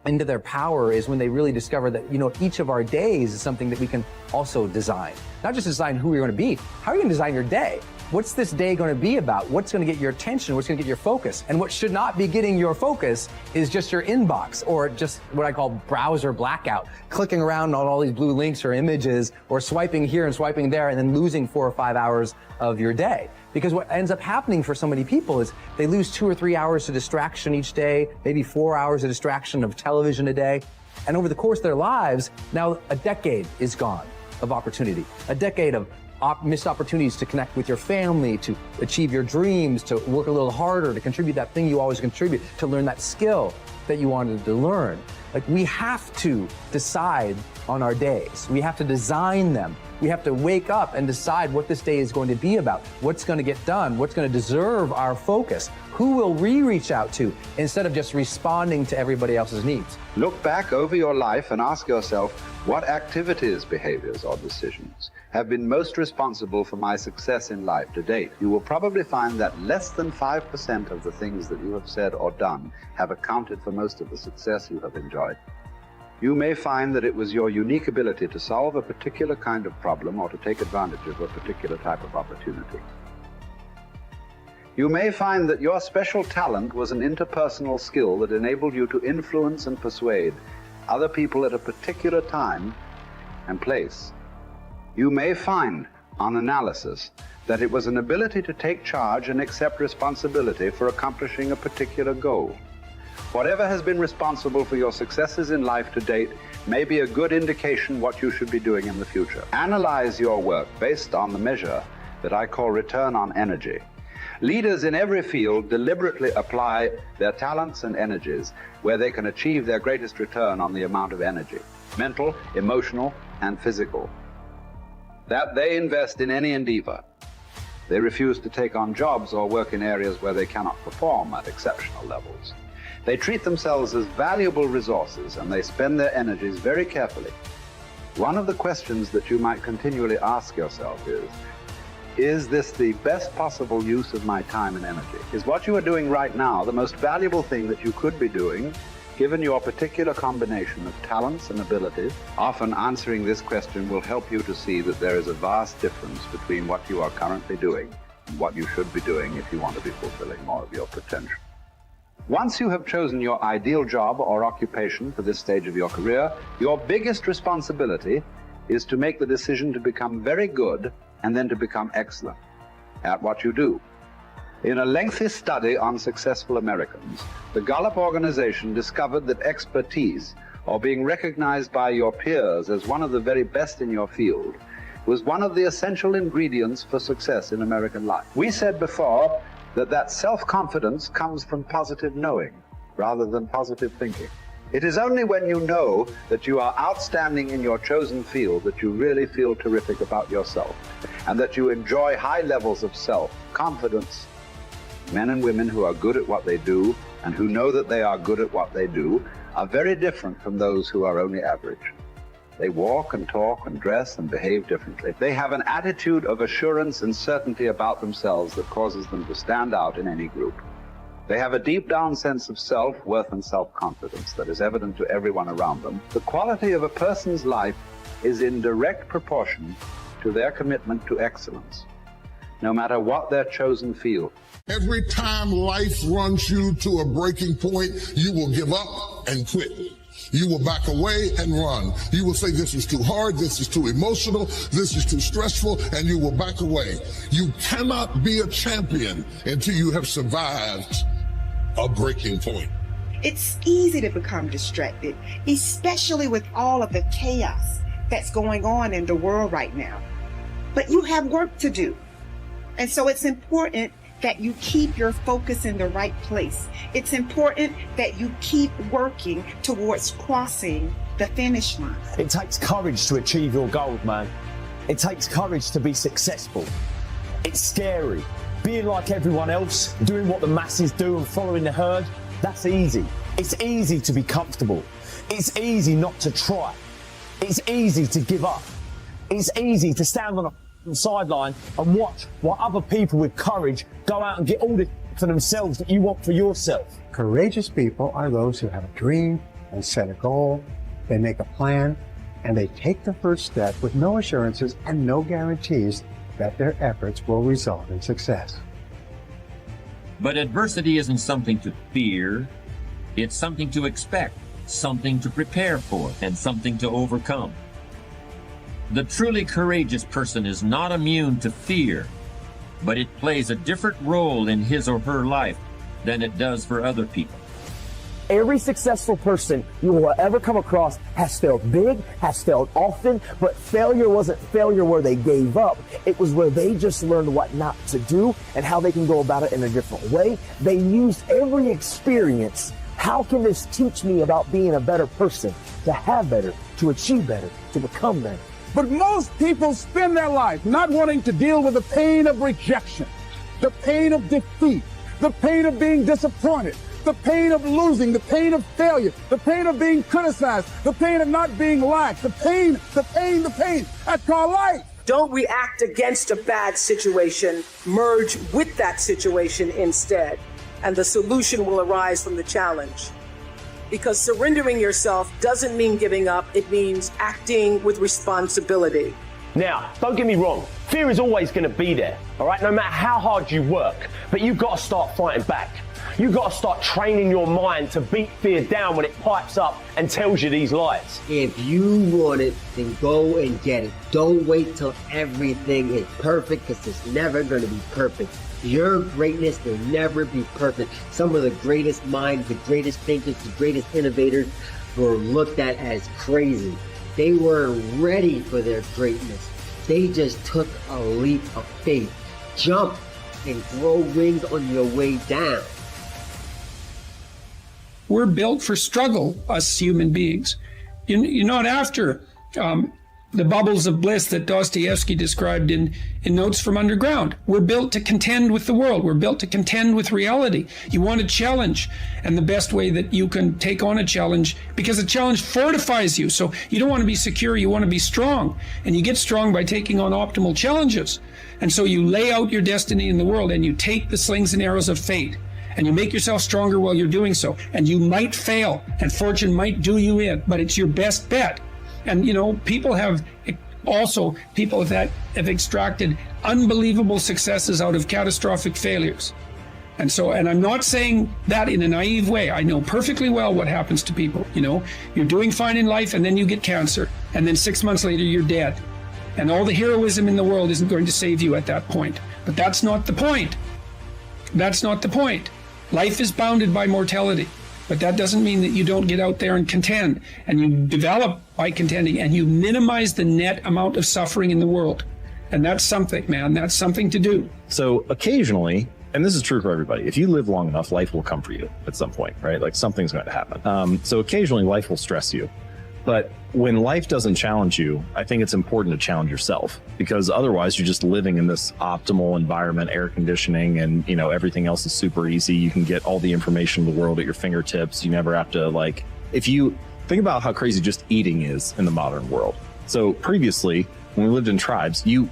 into their power is when they really discover that, you know, each of our days is something that we can also design. Not just design who you're going to be. How are you going to design your day? What's this day going to be about? What's going to get your attention? What's going to get your focus? And what should not be getting your focus is just your inbox, or just what I call browser blackout, clicking around on all these blue links or images, or swiping here and swiping there, and then losing 4 or 5 hours of your day. Because what ends up happening for so many people is they lose 2 or 3 hours to distraction each day, maybe 4 hours of distraction of television a day. And over the course of their lives, now a decade is gone of opportunity, a decade of missed opportunities to connect with your family, to achieve your dreams, to work a little harder, to contribute that thing you always contribute, to learn that skill that you wanted to learn. Like, we have to decide on our days. We have to design them. We have to wake up and decide what this day is going to be about, what's going to get done, what's going to deserve our focus, who will we reach out to, instead of just responding to everybody else's needs. Look back over your life and ask yourself, what activities, behaviors, or decisions have been most responsible for my success in life to date? You will probably find that less than 5% of the things that you have said or done have accounted for most of the success you have enjoyed. You may find that it was your unique ability to solve a particular kind of problem or to take advantage of a particular type of opportunity. You may find that your special talent was an interpersonal skill that enabled you to influence and persuade other people at a particular time and place. You may find, on analysis, that it was an ability to take charge and accept responsibility for accomplishing a particular goal. Whatever has been responsible for your successes in life to date may be a good indication what you should be doing in the future. Analyze your work based on the measure that I call return on energy. Leaders in every field deliberately apply their talents and energies where they can achieve their greatest return on the amount of energy. mental, emotional, and physical. That they invest in any endeavor. They refuse to take on jobs or work in areas where they cannot perform at exceptional levels. They treat themselves as valuable resources, and they spend their energies very carefully. One of the questions that you might continually ask yourself is this the best possible use of my time and energy? Is what you are doing right now the most valuable thing that you could be doing, given your particular combination of talents and abilities? Often answering this question will help you to see that there is a vast difference between what you are currently doing and what you should be doing if you want to be fulfilling more of your potential. Once you have chosen your ideal job or occupation for this stage of your career, your biggest responsibility is to make the decision to become very good and then to become excellent at what you do. In a lengthy study on successful Americans, the Gallup organization discovered that expertise, or being recognized by your peers as one of the very best in your field, was one of the essential ingredients for success in American life. We said before that self-confidence comes from positive knowing rather than positive thinking. It is only when you know that you are outstanding in your chosen field that you really feel terrific about yourself and that you enjoy high levels of self-confidence. Men and women who are good at what they do and who know that they are good at what they do are very different from those who are only average. They walk and talk and dress and behave differently. They have an attitude of assurance and certainty about themselves that causes them to stand out in any group. They have a deep down sense of self-worth and self-confidence that is evident to everyone around them. The quality of a person's life is in direct proportion to their commitment to excellence, no matter what their chosen field. Every time life runs you to a breaking point, you will give up and quit. You will back away and run. You will say, this is too hard, this is too emotional, this is too stressful, and you will back away. You cannot be a champion until you have survived a breaking point. It's easy to become distracted, especially with all of the chaos that's going on in the world right now. But you have work to do. And so it's important that you keep your focus in the right place. It's important that you keep working towards crossing the finish line. It takes courage to achieve your goals, man. It takes courage to be successful. It's scary. Being like everyone else, doing what the masses do and following the herd, that's easy. It's easy to be comfortable. It's easy not to try. It's easy to give up. It's easy to stand on a sideline and watch while other people with courage go out and get all the for themselves that you want for yourself. Courageous people are those who have a dream and set a goal, they make a plan, and they take the first step with no assurances and no guarantees that their efforts will result in success. But adversity isn't something to fear, it's something to expect, something to prepare for, and something to overcome. The truly courageous person is not immune to fear, but it plays a different role in his or her life than it does for other people. Every successful person you will ever come across has failed big, has failed often, but failure wasn't failure where they gave up. It was where they just learned what not to do and how they can go about it in a different way. They used every experience. How can this teach me about being a better person, to have better, to achieve better, to become better? But most people spend their life not wanting to deal with the pain of rejection, the pain of defeat, the pain of being disappointed, the pain of losing, the pain of failure, the pain of being criticized, the pain of not being liked, the pain. That's called life. Don't react against a bad situation. Merge with that situation instead, and the solution will arise from the challenge. Because surrendering yourself doesn't mean giving up, it means acting with responsibility. Now, don't get me wrong, fear is always going to be there, all right, no matter how hard you work, but you've got to start fighting back. You've got to start training your mind to beat fear down when it pipes up and tells you these lies. If you want it, then go and get it. Don't wait till everything is perfect, because it's never going to be perfect. Your greatness will never be perfect. Some of the greatest minds, the greatest thinkers, the greatest innovators were looked at as crazy. They weren't ready for their greatness. They just took a leap of faith. Jump and grow wings on your way down. We're built for struggle, us human beings. You're not after the bubbles of bliss that Dostoevsky described in Notes from Underground. We're built to contend with the world. We're built to contend with reality. You want a challenge, and the best way that you can take on a challenge, because a challenge fortifies you. So you don't want to be secure, you want to be strong. And you get strong by taking on optimal challenges. And so you lay out your destiny in the world, and you take the slings and arrows of fate, and you make yourself stronger while you're doing so. And you might fail, and fortune might do you in, but it's your best bet. And, people that have extracted unbelievable successes out of catastrophic failures. And I'm not saying that in a naive way. I know perfectly well what happens to people. You're doing fine in life, and then you get cancer, and then 6 months later you're dead. And all the heroism in the world isn't going to save you at that point. But that's not the point. That's not the point. Life is bounded by mortality. But that doesn't mean that you don't get out there and contend, and you develop by contending, and you minimize the net amount of suffering in the world. And that's something, man. That's something to do. So occasionally, and this is true for everybody, if you live long enough, life will come for you at some point, right? Like something's going to happen. So occasionally life will stress you. But when life doesn't challenge you, I think it's important to challenge yourself, because otherwise you're just living in this optimal environment, air conditioning, and everything else is super easy. You can get all the information in the world at your fingertips. You never have to if you think about how crazy just eating is in the modern world. So previously, when we lived in tribes, you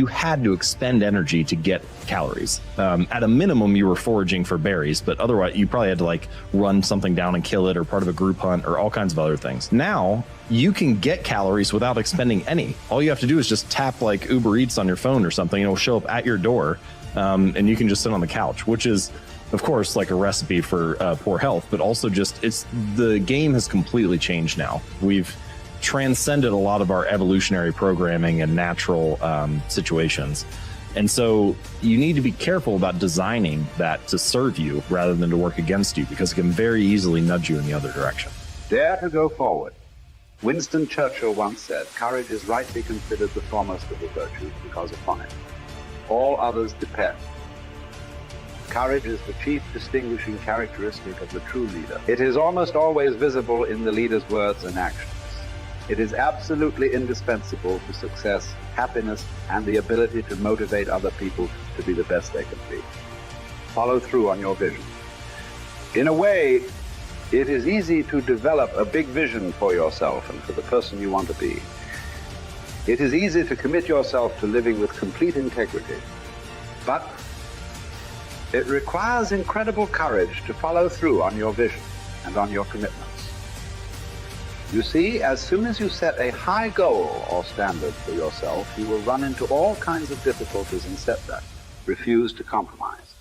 had to expend energy to get calories. At a minimum, you were foraging for berries, but otherwise you probably had to run something down and kill it, or part of a group hunt, or all kinds of other things. Now you can get calories without expending any. All you have to do is just tap Uber Eats on your phone or something, and it'll show up at your door, and you can just sit on the couch, which is, of course, a recipe for poor health, but also the game has completely changed now. We've transcended a lot of our evolutionary programming and natural situations. And so you need to be careful about designing that to serve you rather than to work against you, because it can very easily nudge you in the other direction. Dare to go forward. Winston Churchill once said, courage is rightly considered the foremost of the virtues because upon it all others depend. Courage is the chief distinguishing characteristic of the true leader. It is almost always visible in the leader's words and actions. It is absolutely indispensable to success, happiness, and the ability to motivate other people to be the best they can be. Follow through on your vision. In a way, it is easy to develop a big vision for yourself and for the person you want to be. It is easy to commit yourself to living with complete integrity. But it requires incredible courage to follow through on your vision and on your commitments. You see, as soon as you set a high goal or standard for yourself, you will run into all kinds of difficulties and setbacks. Refuse to compromise.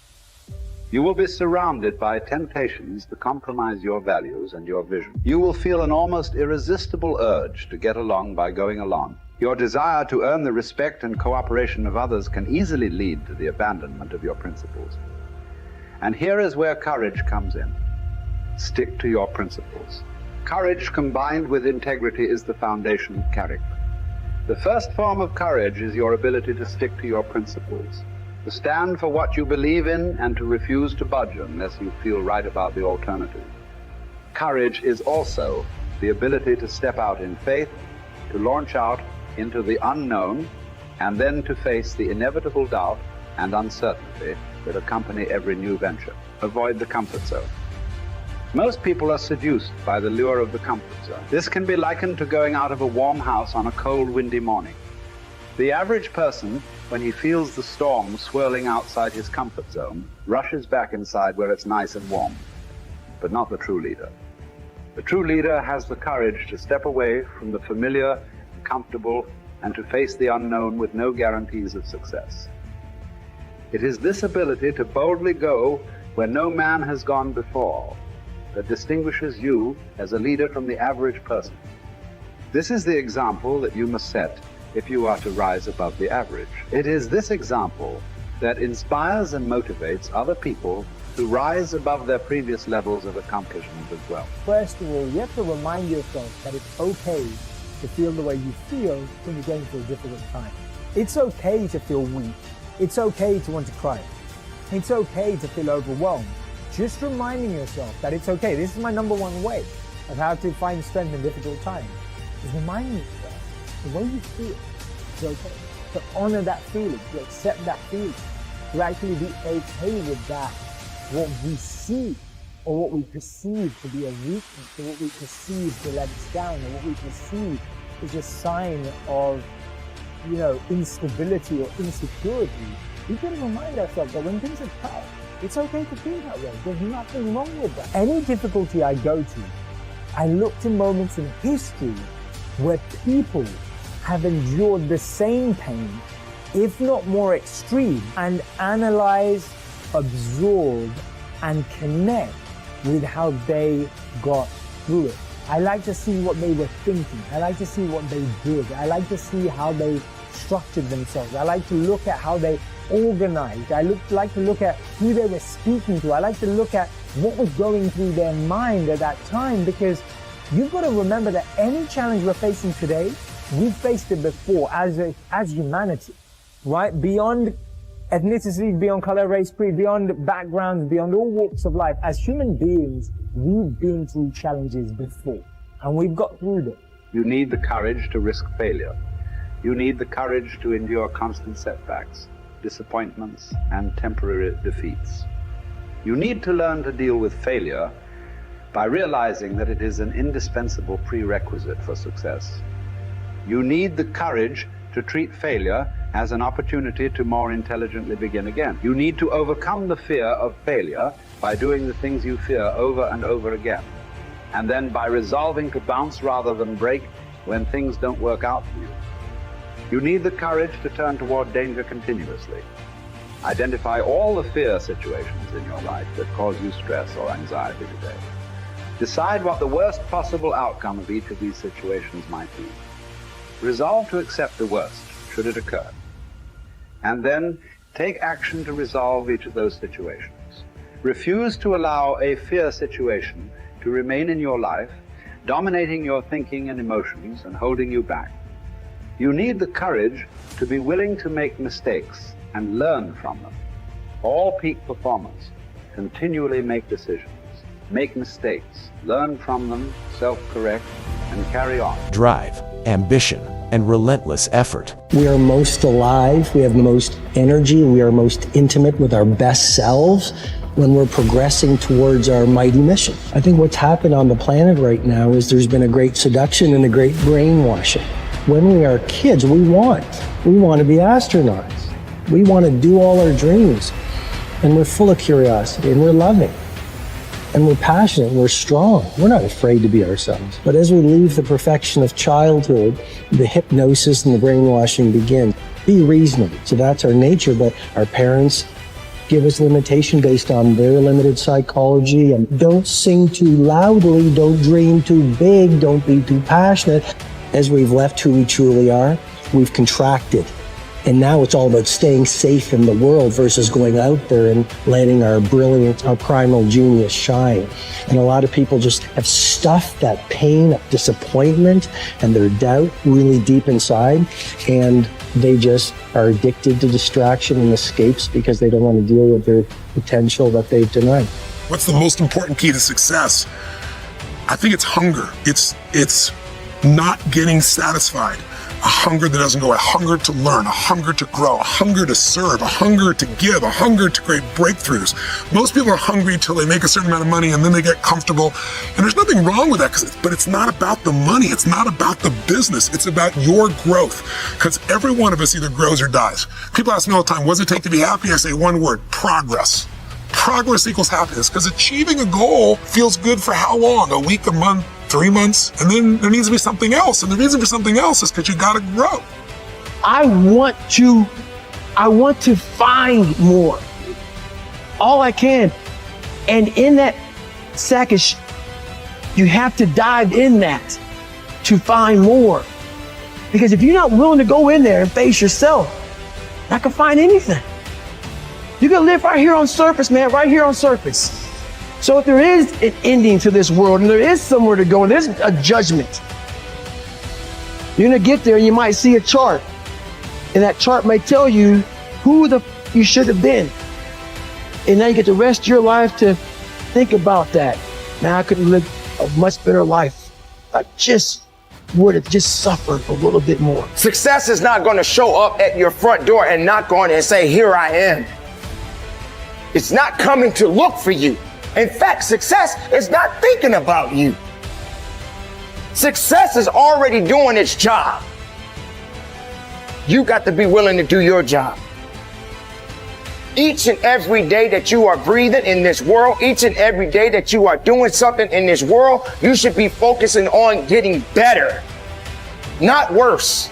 You will be surrounded by temptations to compromise your values and your vision. You will feel an almost irresistible urge to get along by going along. Your desire to earn the respect and cooperation of others can easily lead to the abandonment of your principles. And here is where courage comes in. Stick to your principles. Courage combined with integrity is the foundation of character. The first form of courage is your ability to stick to your principles, to stand for what you believe in and to refuse to budge unless you feel right about the alternative. Courage is also the ability to step out in faith, to launch out into the unknown, and then to face the inevitable doubt and uncertainty that accompany every new venture. Avoid the comfort zone. Most people are seduced by the lure of the comfort zone. This can be likened to going out of a warm house on a cold, windy morning. The average person, when he feels the storm swirling outside his comfort zone, rushes back inside where it's nice and warm. But not the true leader. The true leader has the courage to step away from the familiar, comfortable, and to face the unknown with no guarantees of success. It is this ability to boldly go where no man has gone before that distinguishes you as a leader from the average person. This is the example that you must set if you are to rise above the average. It is this example that inspires and motivates other people to rise above their previous levels of accomplishment as well. First of all, you have to remind yourself that it's okay to feel the way you feel when you're going through a difficult time. It's okay to feel weak. It's okay to want to cry. It's okay to feel overwhelmed. Just reminding yourself that it's okay. This is my number one way. of how to find strength in difficult times is remind yourself the way you feel is okay. To honor that feeling, to accept that feeling, to actually be okay with that, what we see or what we perceive to be a weakness, or what we perceive to let us down, or what we perceive is a sign of, instability or insecurity. We can remind ourselves that when things are tough, it's okay to feel that way. There's nothing wrong with that. Any difficulty I go to, I look to moments in history where people have endured the same pain, if not more extreme, and analyze, absorb, and connect with how they got through it. I like to see what they were thinking. I like to see what they did. I like to see how they structured themselves. I like to look at how they organized. I like to look at who they were speaking to. I like to look at what was going through their mind at that time, because you've got to remember that any challenge we're facing today, we've faced it before as humanity, right? Beyond ethnicity, beyond color, race, creed, beyond backgrounds, beyond all walks of life. As human beings, we've been through challenges before, and we've got through them. You need the courage to risk failure. You need the courage to endure constant setbacks, disappointments, and temporary defeats. You need to learn to deal with failure by realizing that it is an indispensable prerequisite for success. You need the courage to treat failure as an opportunity to more intelligently begin again. You need to overcome the fear of failure by doing the things you fear over and over again, and then by resolving to bounce rather than break when things don't work out for you. You need the courage to turn toward danger continuously. Identify all the fear situations in your life that cause you stress or anxiety today. Decide what the worst possible outcome of each of these situations might be. Resolve to accept the worst, should it occur. And then take action to resolve each of those situations. Refuse to allow a fear situation to remain in your life, dominating your thinking and emotions and holding you back. You need the courage to be willing to make mistakes and learn from them. All peak performers continually make decisions, make mistakes, learn from them, self-correct, and carry on. Drive, ambition, and relentless effort. We are most alive, we have the most energy, we are most intimate with our best selves when we're progressing towards our mighty mission. I think what's happened on the planet right now is there's been a great seduction and a great brainwashing. When we are kids, we want to be astronauts. We want to do all our dreams. And we're full of curiosity, and we're loving. And we're passionate, and we're strong. We're not afraid to be ourselves. But as we leave the perfection of childhood, the hypnosis and the brainwashing begin. Be reasonable. So that's our nature, but our parents give us limitation based on their limited psychology. And don't sing too loudly, don't dream too big, don't be too passionate. As we've left who we truly are, we've contracted. And now it's all about staying safe in the world versus going out there and letting our brilliance, our primal genius shine. And a lot of people just have stuffed that pain of disappointment and their doubt really deep inside. And they just are addicted to distraction and escapes because they don't want to deal with their potential that they've denied. What's the most important key to success? I think it's hunger. It's not getting satisfied. A hunger that doesn't go, a hunger to learn, a hunger to grow, a hunger to serve, a hunger to give, a hunger to create breakthroughs. Most people are hungry till they make a certain amount of money and then they get comfortable. And there's nothing wrong with that, but it's not about the money. It's not about the business. It's about your growth. Because every one of us either grows or dies. People ask me all the time, what does it take to be happy? I say one word, progress. Progress equals happiness, because achieving a goal feels good for how long? A week, a month, 3 months, and then there needs to be something else. And the reason for something else is because you gotta grow. I want to find more. All I can. And in that sack of you have to dive in that to find more. Because if you're not willing to go in there and face yourself, you're not gonna find anything. You can live right here on surface, man, right here on surface. So if there is an ending to this world and there is somewhere to go and there's a judgment, you're gonna get there and you might see a chart. And that chart might tell you who you should have been. And now you get the rest of your life to think about that. Now I could live a much better life. I just would have just suffered a little bit more. Success is not going to show up at your front door and knock on it and say, here I am. It's not coming to look for you. In fact, success is not thinking about you. Success is already doing its job. You got to be willing to do your job. Each and every day that you are breathing in this world, each and every day that you are doing something in this world, you should be focusing on getting better, not worse.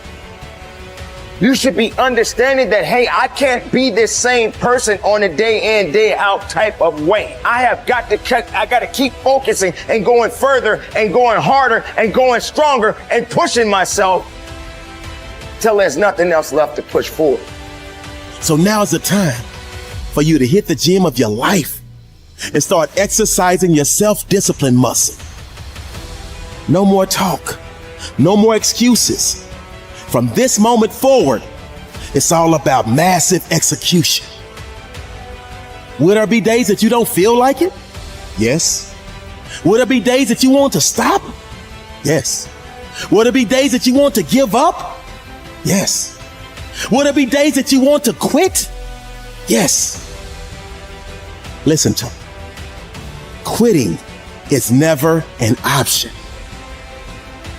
You should be understanding that, hey, I can't be this same person on a day in, day out type of way. I got to keep focusing and going further and going harder and going stronger and pushing myself till there's nothing else left to push forward. So now's the time for you to hit the gym of your life and start exercising your self-discipline muscle. No more talk, no more excuses. From this moment forward, it's all about massive execution. Will there be days that you don't feel like it? Yes. Will there be days that you want to stop? Yes. Will there be days that you want to give up? Yes. Will there be days that you want to quit? Yes. Listen to me. Quitting is never an option.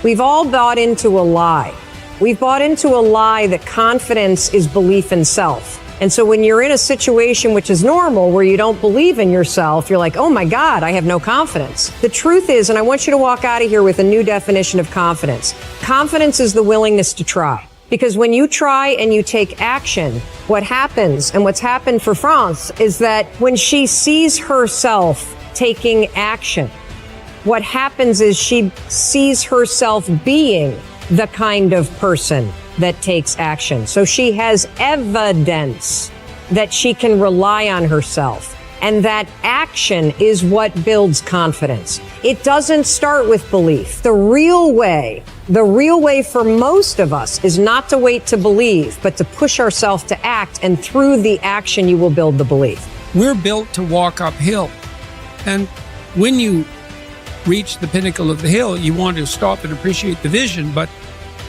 We've all bought into a lie. We've bought into a lie that confidence is belief in self. And so when you're in a situation which is normal, where you don't believe in yourself, you're like, oh my God, I have no confidence. The truth is, and I want you to walk out of here with a new definition of confidence. Confidence is the willingness to try. Because when you try and you take action, what happens, and what's happened for France, is that when she sees herself taking action, what happens is she sees herself being the kind of person that takes action. So she has evidence that she can rely on herself. And that action is what builds confidence. It doesn't start with belief. The real way for most of us is not to wait to believe, but to push ourselves to act. And through the action, you will build the belief. We're built to walk uphill. And when you reach the pinnacle of the hill, you want to stop and appreciate the vision, but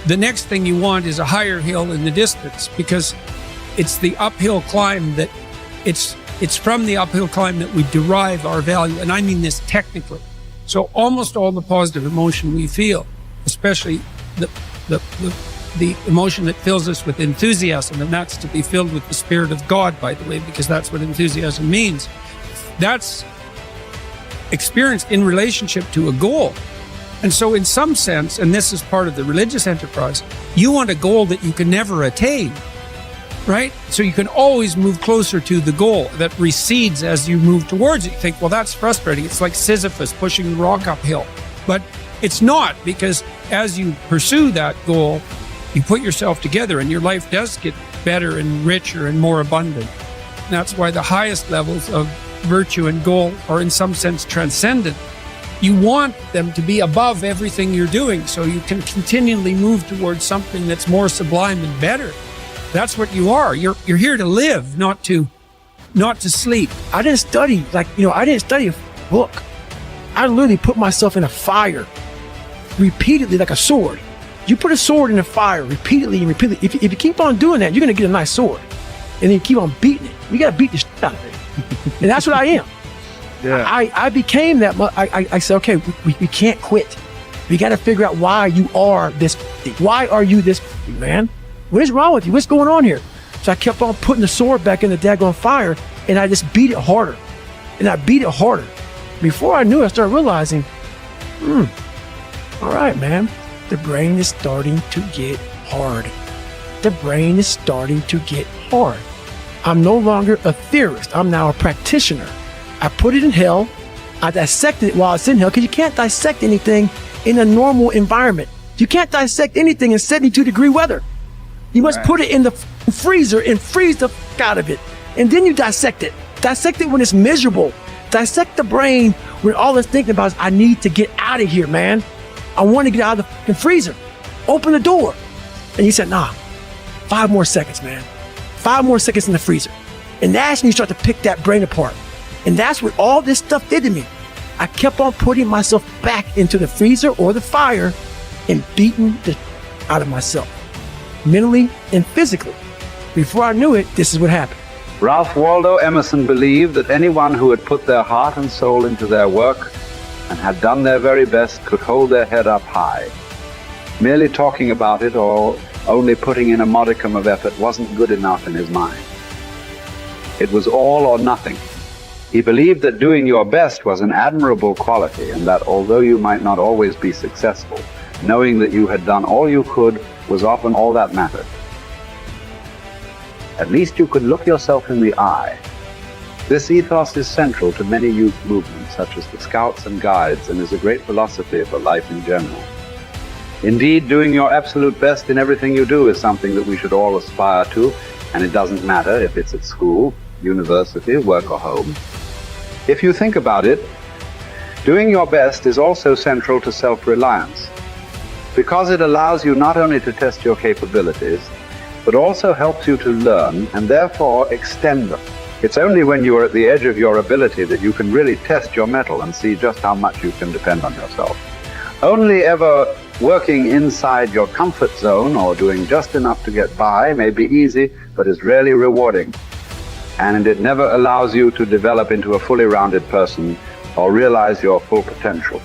the next thing you want is a higher hill in the distance, because it's the uphill climb that it's from the uphill climb that we derive our value. And I mean this technically. So almost all the positive emotion we feel, especially the emotion that fills us with enthusiasm, and that's to be filled with the Spirit of God, by the way, because that's what enthusiasm means. That's experienced in relationship to a goal. And so in some sense, and this is part of the religious enterprise, you want a goal that you can never attain, right? So you can always move closer to the goal that recedes as you move towards it. You think, well, that's frustrating. It's like Sisyphus pushing the rock uphill. But it's not, because as you pursue that goal, you put yourself together and your life does get better and richer and more abundant. And that's why the highest levels of virtue and goal are in some sense transcendent. You want them to be above everything you're doing, so you can continually move towards something that's more sublime and better. That's what you are. You're here to live, not to sleep. I didn't study I didn't study a book. I literally put myself in a fire repeatedly, like a sword. You put a sword in a fire repeatedly and repeatedly. If you keep on doing that, you're gonna get a nice sword, and then you keep on beating it. You gotta beat the shit out of it, and that's what I am. Yeah. I became that. I said, okay, we can't quit. We got to figure out why you are this. Why are you this, man? What is wrong with you? What's going on here? So I kept on putting the sword back in the daggone fire, and I just beat it harder. And I beat it harder. Before I knew it, I started realizing, all right, man, the brain is starting to get hard. The brain is starting to get hard. I'm no longer a theorist. I'm now a practitioner. I put it in hell. I dissected it while it's in hell, because you can't dissect anything in a normal environment. You can't dissect anything in 72-degree weather. You must put it in the freezer and freeze the f out of it. And then you dissect it. Dissect it when it's miserable. Dissect the brain when all it's thinking about is, I need to get out of here, man. I want to get out of the f***ing freezer. Open the door. And you said, nah, 5 more seconds, man. 5 more seconds in the freezer. And that's when you start to pick that brain apart. And that's what all this stuff did to me. I kept on putting myself back into the freezer or the fire and beating the out of myself, mentally and physically. Before I knew it, this is what happened. Ralph Waldo Emerson believed that anyone who had put their heart and soul into their work and had done their very best could hold their head up high. Merely talking about it or only putting in a modicum of effort wasn't good enough in his mind. It was all or nothing. He believed that doing your best was an admirable quality, and that although you might not always be successful, knowing that you had done all you could was often all that mattered. At least you could look yourself in the eye. This ethos is central to many youth movements, such as the Scouts and Guides, and is a great philosophy for life in general. Indeed, doing your absolute best in everything you do is something that we should all aspire to, and it doesn't matter if it's at school, university, work, or home. If you think about it, doing your best is also central to self-reliance, because it allows you not only to test your capabilities, but also helps you to learn and therefore extend them. It's only when you are at the edge of your ability that you can really test your mettle and see just how much you can depend on yourself. Only ever working inside your comfort zone or doing just enough to get by may be easy, but is rarely rewarding. And it never allows you to develop into a fully rounded person or realize your full potential.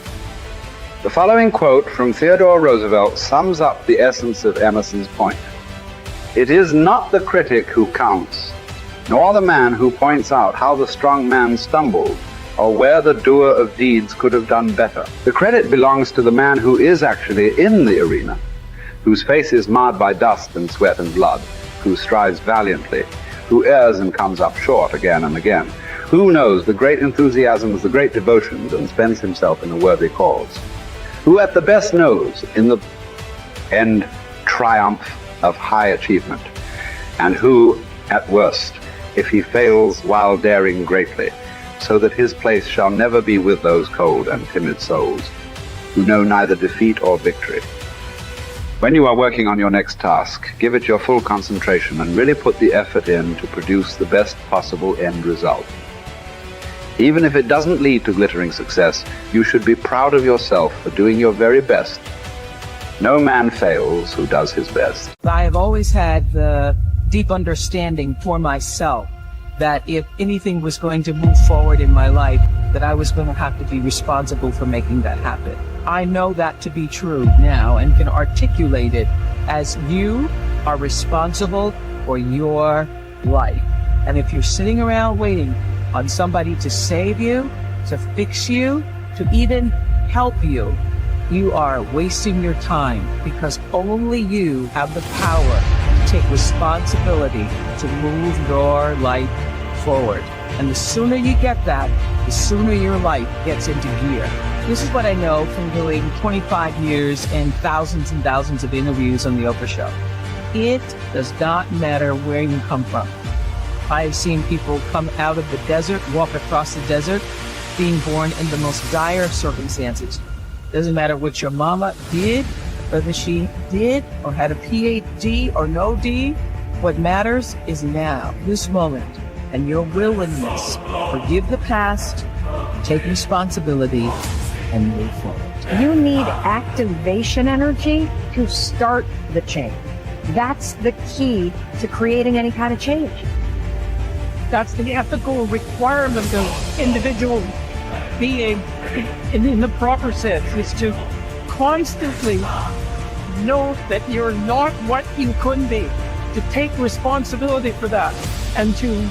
The following quote from Theodore Roosevelt sums up the essence of Emerson's point. It is not the critic who counts, nor the man who points out how the strong man stumbled, or where the doer of deeds could have done better. The credit belongs to the man who is actually in the arena, whose face is marred by dust and sweat and blood, who strives valiantly, who errs and comes up short again and again, who knows the great enthusiasms, the great devotions, and spends himself in a worthy cause, who at the best knows in the end triumph of high achievement, and who, at worst, if he fails while daring greatly, so that his place shall never be with those cold and timid souls, who know neither defeat or victory. When you are working on your next task, give it your full concentration and really put the effort in to produce the best possible end result. Even if it doesn't lead to glittering success, you should be proud of yourself for doing your very best. No man fails who does his best. I have always had the deep understanding for myself that if anything was going to move forward in my life, that I was going to have to be responsible for making that happen. I know that to be true now and can articulate it as you are responsible for your life. And if you're sitting around waiting on somebody to save you, to fix you, to even help you, you are wasting your time, because only you have the power to take responsibility to move your life forward. And the sooner you get that, the sooner your life gets into gear. This is what I know from doing 25 years and thousands of interviews on the Oprah Show. It does not matter where you come from. I've seen people come out of the desert, walk across the desert, being born in the most dire circumstances. Doesn't matter what your mama did, whether she did or had a PhD or no D. What matters is now, this moment, and your willingness to forgive the past, take responsibility, and move forward. You need activation energy to start the change. That's the key to creating any kind of change. That's the ethical requirement of individual being in the proper sense, is to constantly know that you're not what you could be, to take responsibility for that, and to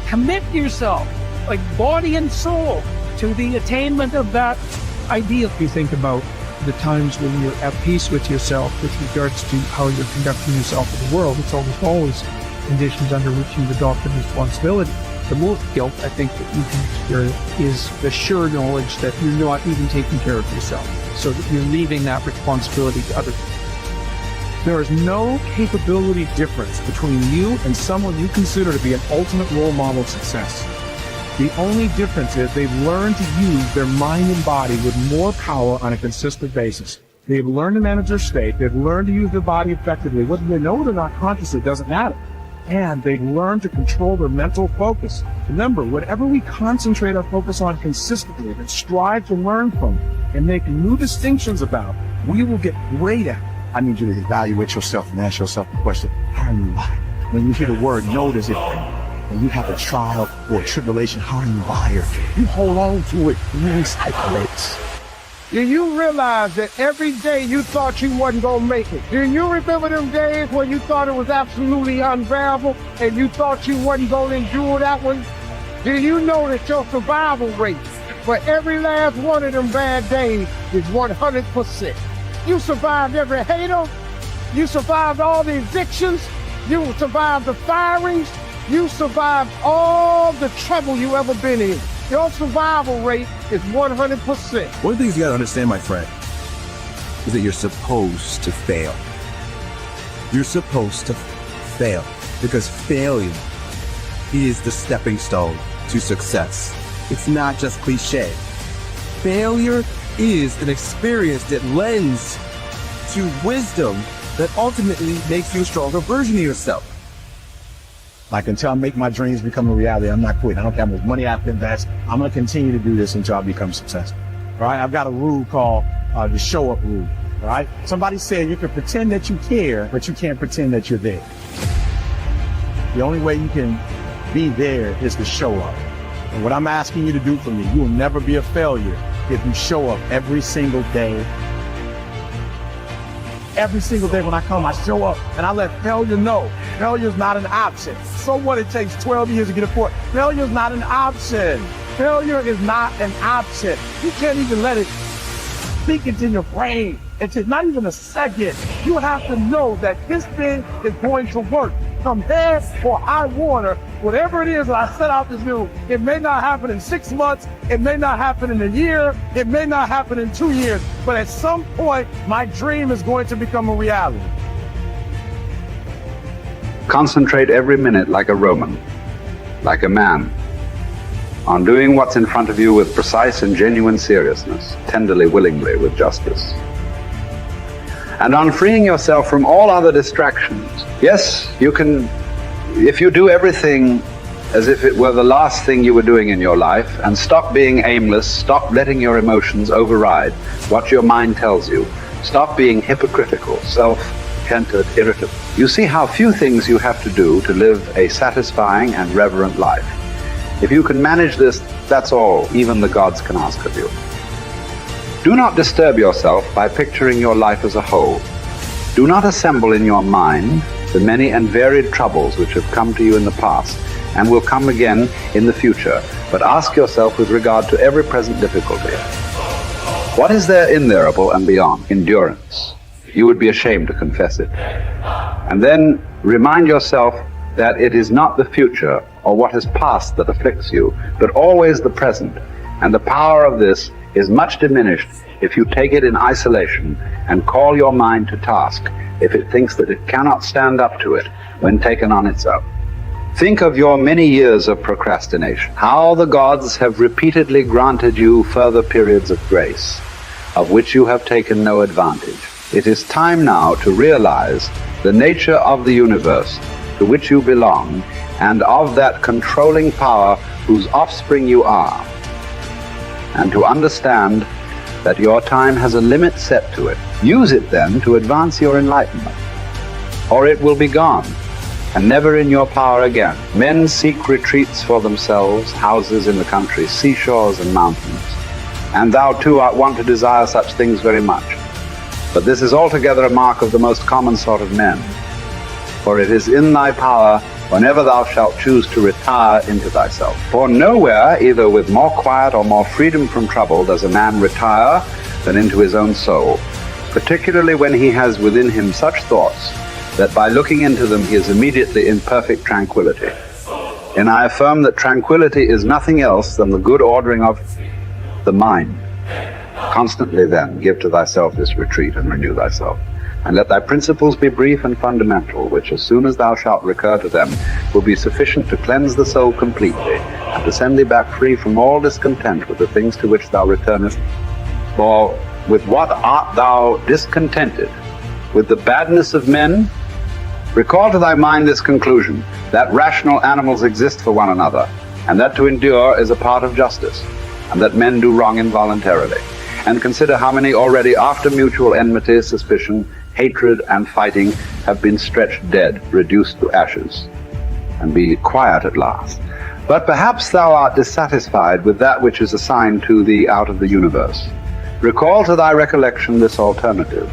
commit yourself, like body and soul, to the attainment of that ideal. If you think about the times when you're at peace with yourself with regards to how you're conducting yourself in the world, it's always conditions under which you've adopted responsibility. The most guilt, I think, that you can experience is the sure knowledge that you're not even taking care of yourself, so that you're leaving that responsibility to others. There is no capability difference between you and someone you consider to be an ultimate role model of success. The only difference is they've learned to use their mind and body with more power on a consistent basis. They've learned to manage their state. They've learned to use their body effectively. Whether they know it or not consciously doesn't matter. and they learn to control their mental focus. Remember, whatever we concentrate our focus on consistently and strive to learn from and make new distinctions about, we will get great at it. I need you to evaluate yourself and ask yourself the question, how are you wired? When you hear the word notice it, when you have a trial or a tribulation, how are you wired? You hold on to it, you recycle it. Do you realize that every day you thought you wasn't gonna make it? Do you remember them days when you thought it was absolutely unbearable and you thought you wasn't gonna endure that one? Do you know that your survival rate for every last one of them bad days is 100%? You survived every hater, you survived all the evictions, you survived the firings, you survived all the trouble you ever been in. Your survival rate is 100%. One of the things you gotta understand, my friend, is that you're supposed to fail. You're supposed to fail because failure is the stepping stone to success. It's not just cliche. Failure is an experience that lends to wisdom that ultimately makes you a stronger version of yourself. Like, until I make my dreams become a reality, I'm not quitting. I don't care how much money I have to invest. I'm going to continue to do this until I become successful. All right? I've got a rule called the show up rule. All right? Somebody said you can pretend that you care, but you can't pretend that you're there. The only way you can be there is to show up. And what I'm asking you to do for me, you will never be a failure if you show up every single day. Every single day when I come, I show up and I let failure know. Failure's not an option. So what, it takes 12 years to get a point. Failure's not an option. Failure is not an option. You can't even let it sink into your brain. It's not even a second. You have to know that this thing is going to work. Come head or high water, whatever it is that I set out to do, it may not happen in 6 months, it may not happen in a year, it may not happen in 2 years, but at some point, my dream is going to become a reality. Concentrate every minute like a Roman, like a man, on doing what's in front of you with precise and genuine seriousness, tenderly, willingly, with justice. And on freeing yourself from all other distractions. Yes, you can, if you do everything as if it were the last thing you were doing in your life, and stop being aimless, stop letting your emotions override what your mind tells you, stop being hypocritical, self-centered, irritable. You see how few things you have to do to live a satisfying and reverent life. If you can manage this, that's all even the gods can ask of you. Do not disturb yourself by picturing your life as a whole. Do not assemble in your mind the many and varied troubles which have come to you in the past and will come again in the future, but ask yourself with regard to every present difficulty, what is there immeasurable and beyond? Endurance. You would be ashamed to confess it. And then remind yourself that it is not the future or what has passed that afflicts you, but always the present, and the power of this is much diminished if you take it in isolation and call your mind to task if it thinks that it cannot stand up to it when taken on its own. Think of your many years of procrastination, how the gods have repeatedly granted you further periods of grace, of which you have taken no advantage. It is time now to realize the nature of the universe to which you belong and of that controlling power whose offspring you are, and to understand that your time has a limit set to it. Use it then to advance your enlightenment, or it will be gone and never in your power again. Men seek retreats for themselves, houses in the country, seashores and mountains, and thou too art wont to desire such things very much. But this is altogether a mark of the most common sort of men, for it is in thy power whenever thou shalt choose to retire into thyself. For nowhere, either with more quiet or more freedom from trouble, does a man retire than into his own soul, particularly when he has within him such thoughts that by looking into them he is immediately in perfect tranquility. And I affirm that tranquility is nothing else than the good ordering of the mind. Constantly then give to thyself this retreat and renew thyself. And let thy principles be brief and fundamental, which as soon as thou shalt recur to them will be sufficient to cleanse the soul completely, and to send thee back free from all discontent with the things to which thou returnest. For with what art thou discontented? With the badness of men, Recall to thy mind this conclusion, that rational animals exist for one another, and that to endure is a part of justice, and that men do wrong involuntarily. And consider how many already, after mutual enmity, suspicion, hatred, and fighting, have been stretched dead, reduced to ashes. And be quiet at last. But perhaps thou art dissatisfied with that which is assigned to thee out of the universe. Recall to thy recollection this alternative.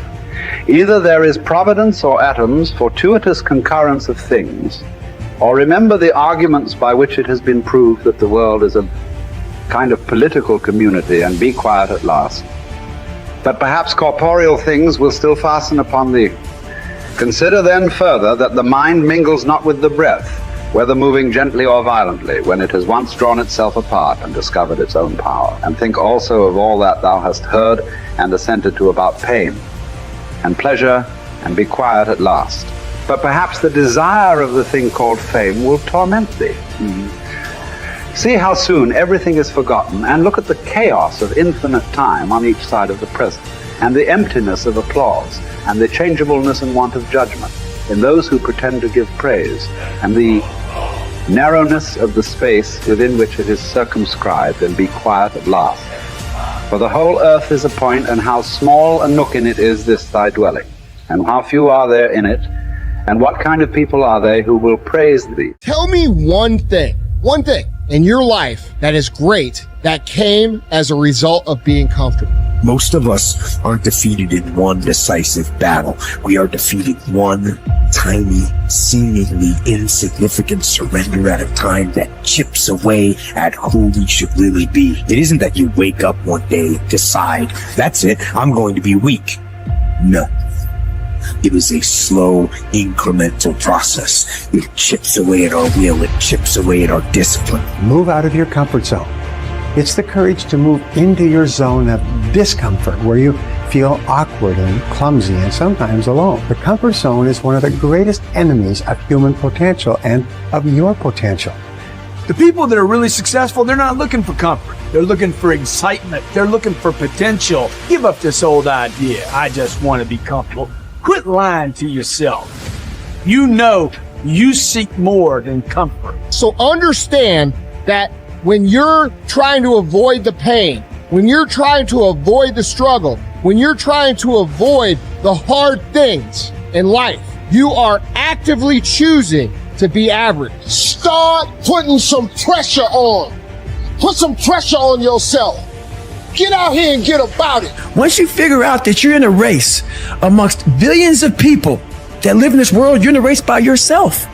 Either there is providence or atoms, fortuitous concurrence of things, or remember the arguments by which it has been proved that the world is a kind of political community, and be quiet at last. But perhaps corporeal things will still fasten upon thee. Consider then further that the mind mingles not with the breath, whether moving gently or violently, when it has once drawn itself apart and discovered its own power. And think also of all that thou hast heard and assented to about pain and pleasure, and be quiet at last. But perhaps the desire of the thing called fame will torment thee. See how soon everything is forgotten, and look at the chaos of infinite time on each side of the present, and the emptiness of applause, and the changeableness and want of judgment in those who pretend to give praise, and the narrowness of the space within which it is circumscribed, and be quiet at last. For the whole earth is a point, and how small a nook in it is this thy dwelling, and how few are there in it, and what kind of people are they who will praise thee? Tell me one thing in your life that is great that came as a result of being comfortable. Most of us aren't defeated in one decisive battle. We are defeated one tiny, seemingly insignificant surrender at a time that chips away at who we should really be. It isn't that you wake up one day, decide, that's it, I'm going to be weak. No. It was a slow, incremental process. It chips away at our will. It chips away at our discipline. Move out of your comfort zone. It's the courage to move into your zone of discomfort where you feel awkward and clumsy and sometimes alone. The comfort zone is one of the greatest enemies of human potential and of your potential. The people that are really successful, they're not looking for comfort. They're looking for excitement. They're looking for potential. Give up this old idea, I just want to be comfortable. Quit lying to yourself. You know you seek more than comfort. So understand that when you're trying to avoid the pain, when you're trying to avoid the struggle, when you're trying to avoid the hard things in life, you are actively choosing to be average. Start putting some pressure on. Put some pressure on yourself. Get out here and get about it. Once you figure out that you're in a race amongst billions of people that live in this world, you're in a race by yourself.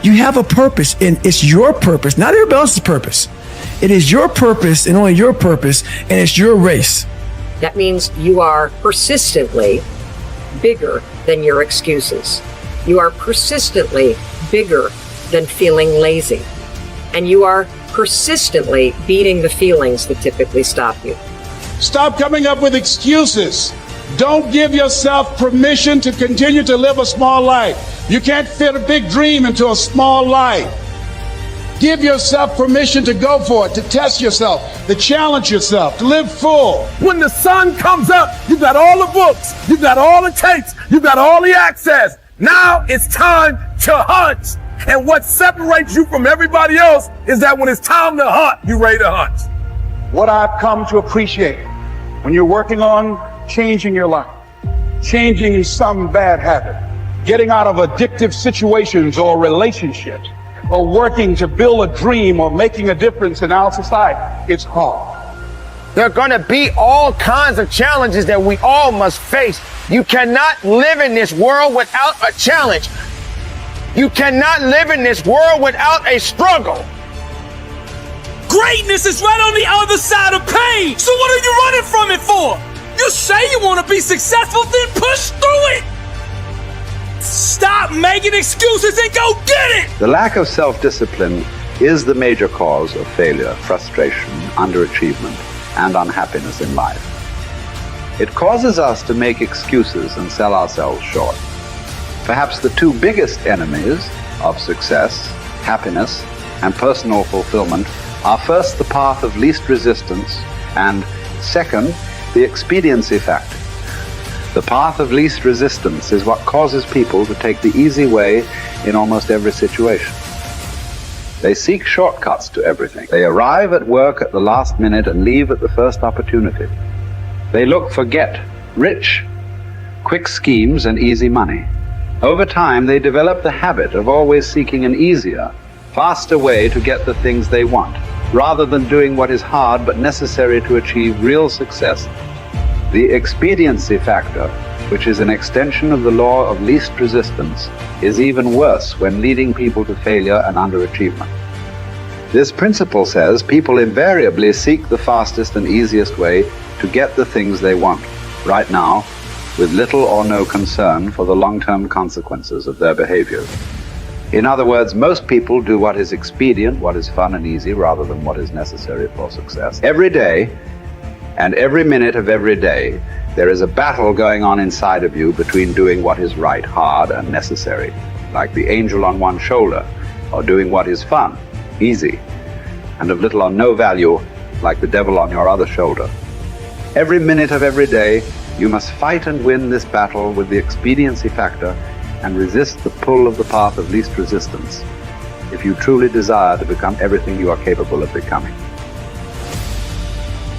You have a purpose, and it's your purpose, not everybody else's purpose. It is your purpose and only your purpose, and it's your race. That means you are persistently bigger than your excuses. You are persistently bigger than feeling lazy. And you are persistently beating the feelings that typically stop you. Stop coming up with excuses. Don't give yourself permission to continue to live a small life. You can't fit a big dream into a small life. Give yourself permission to go for it, to test yourself, to challenge yourself, to live full. When the sun comes up, you've got all the books, you've got all the tapes, you've got all the access. Now it's time to hunt. And what separates you from everybody else is that when it's time to hunt, you're ready to hunt. What I've come to appreciate when you're working on changing your life, changing some bad habit, getting out of addictive situations or relationships, or working to build a dream or making a difference in our society, it's hard. There are going to be all kinds of challenges that we all must face. You cannot live in this world without a challenge. You cannot live in this world without a struggle. Greatness is right on the other side of pain. So what are you running from it for? You say you want to be successful, then push through it. Stop making excuses and go get it. The lack of self-discipline is the major cause of failure, frustration, underachievement, and unhappiness in life. It causes us to make excuses and sell ourselves short. Perhaps the two biggest enemies of success, happiness, and personal fulfillment are first the path of least resistance and second, the expediency factor. The path of least resistance is what causes people to take the easy way in almost every situation. They seek shortcuts to everything. They arrive at work at the last minute and leave at the first opportunity. They look for get rich, quick schemes and easy money. Over time, they develop the habit of always seeking an easier, faster way to get the things they want, rather than doing what is hard but necessary to achieve real success. The expediency factor, which is an extension of the law of least resistance, is even worse when leading people to failure and underachievement. This principle says people invariably seek the fastest and easiest way to get the things they want, right now, with little or no concern for the long-term consequences of their behavior. In other words, most people do what is expedient, what is fun and easy, rather than what is necessary for success. Every day, and every minute of every day, there is a battle going on inside of you between doing what is right, hard, and necessary, like the angel on one shoulder, or doing what is fun, easy, and of little or no value, like the devil on your other shoulder. Every minute of every day, you must fight and win this battle with the expediency factor and resist the pull of the path of least resistance if you truly desire to become everything you are capable of becoming.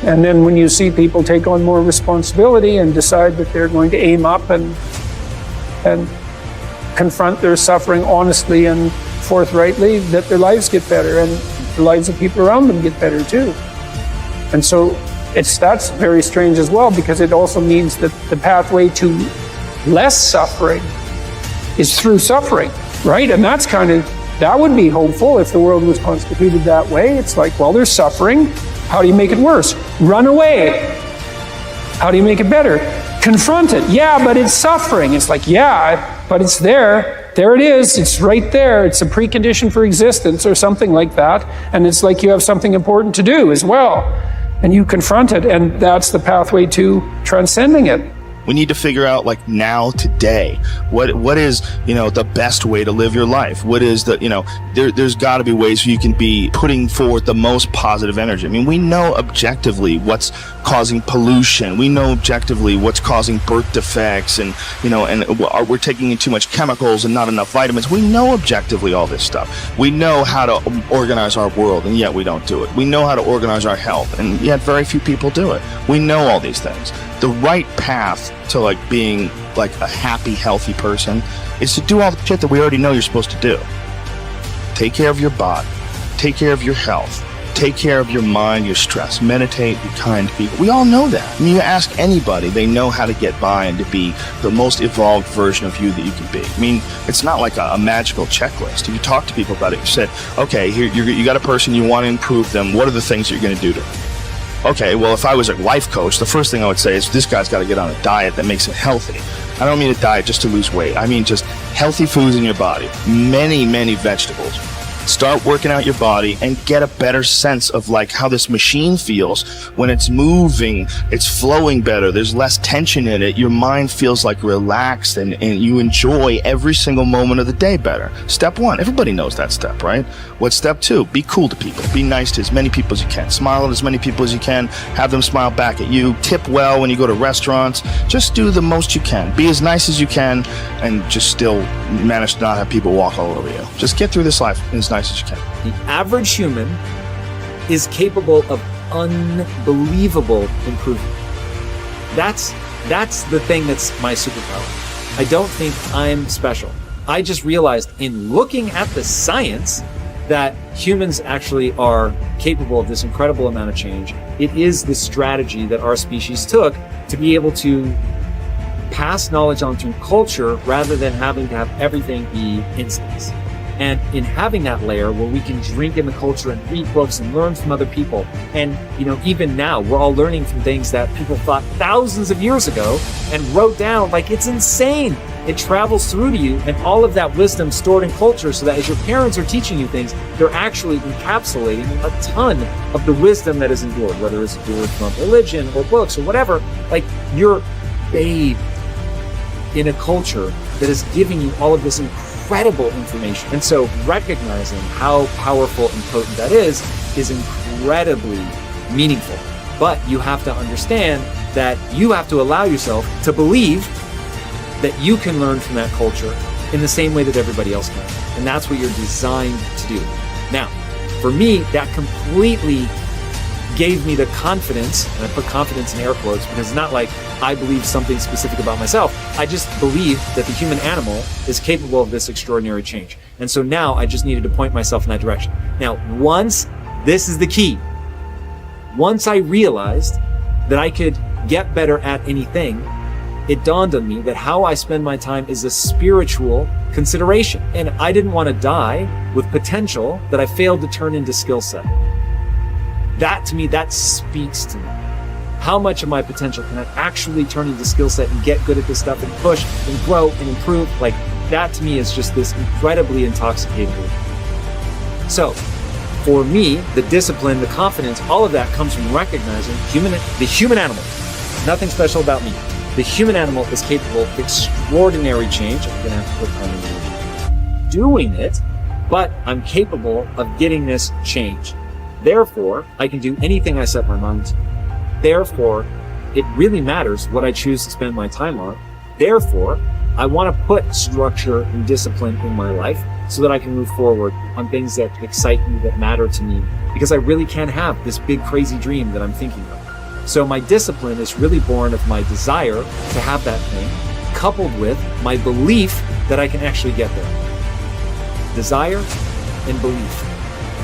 And then when you see people take on more responsibility and decide that they're going to aim up and confront their suffering honestly and forthrightly, that their lives get better and the lives of people around them get better too. And so that's very strange as well, because it also means that the pathway to less suffering is through suffering, right? And that would be hopeful if the world was constituted that way. It's like, well, there's suffering. How do you make it worse? Run away. How do you make it better? Confront it. Yeah, but it's suffering. It's like, yeah, but it's there. There it is. It's right there. It's a precondition for existence or something like that. And it's like you have something important to do as well. And you confront it, and that's the pathway to transcending it. We need to figure out, like, now, today, what is, the best way to live your life? What is there's got to be ways you can be putting forward the most positive energy. I mean, we know objectively what's causing pollution. We know objectively what's causing birth defects, and we're taking in too much chemicals and not enough vitamins. We know objectively all this stuff. We know how to organize our world, and yet we don't do it. We know how to organize our health, and yet very few people do it. We know all these things. The right path to being a happy, healthy person is to do all the shit that we already know you're supposed to do. Take care of your body, take care of your health, take care of your mind, your stress, meditate, be kind to people. We all know that. I mean, you ask anybody, they know how to get by and to be the most evolved version of you that you can be. I mean, it's not like a magical checklist. If you talk to people about it, you said, okay, here you got a person, you want to improve them. What are the things you're going to do to them? Okay, well, if I was a life coach, the first thing I would say is this guy's got to get on a diet that makes it healthy. I don't mean a diet just to lose weight. I mean just healthy foods in your body. Many, many vegetables. Start working out your body and get a better sense of how this machine feels when it's moving, it's flowing better, there's less tension in it, your mind feels relaxed and you enjoy every single moment of the day better. Step one, everybody knows that step, right? What's step two? Be cool to people. Be nice to as many people as you can. Smile at as many people as you can. Have them smile back at you. Tip well when you go to restaurants. Just do the most you can. Be as nice as you can and just still manage to not have people walk all over you. Just get through this life as nice as you can. The average human is capable of unbelievable improvement. That's the thing that's my superpower. I don't think I'm special. I just realized in looking at the science that humans actually are capable of this incredible amount of change. It is the strategy that our species took to be able to pass knowledge on through culture rather than having to have everything be instance. And in having that layer where we can drink in the culture and read books and learn from other people. And, even now we're all learning from things that people thought thousands of years ago and wrote down. It's insane. It travels through to you, and all of that wisdom stored in culture, so that as your parents are teaching you things, they're actually encapsulating a ton of the wisdom that is endured, whether it's endured from religion or books or whatever. You're bathed in a culture that is giving you all of this incredible information. And so recognizing how powerful and potent that is incredibly meaningful. But you have to understand that you have to allow yourself to believe that you can learn from that culture in the same way that everybody else can. And that's what you're designed to do. Now, for me, that completely gave me the confidence, and I put confidence in air quotes because it's not like I believe something specific about myself. I just believe that the human animal is capable of this extraordinary change. And so now I just needed to point myself in that direction. Now, this is the key. Once I realized that I could get better at anything, it dawned on me that how I spend my time is a spiritual consideration. And I didn't want to die with potential that I failed to turn into skill set. That to me, that speaks to me. How much of my potential can I actually turn into skill set and get good at this stuff and push and grow and improve? Like that to me is just this incredibly intoxicating. So for me, the discipline, the confidence, all of that comes from recognizing the human animal. Nothing special about me. The human animal is capable of extraordinary change. I'm gonna have to put on doing it, but I'm capable of getting this change. Therefore, I can do anything I set my mind to. Therefore, it really matters what I choose to spend my time on. Therefore, I want to put structure and discipline in my life so that I can move forward on things that excite me, that matter to me, because I really can have this big, crazy dream that I'm thinking of. So my discipline is really born of my desire to have that thing, coupled with my belief that I can actually get there. Desire and belief.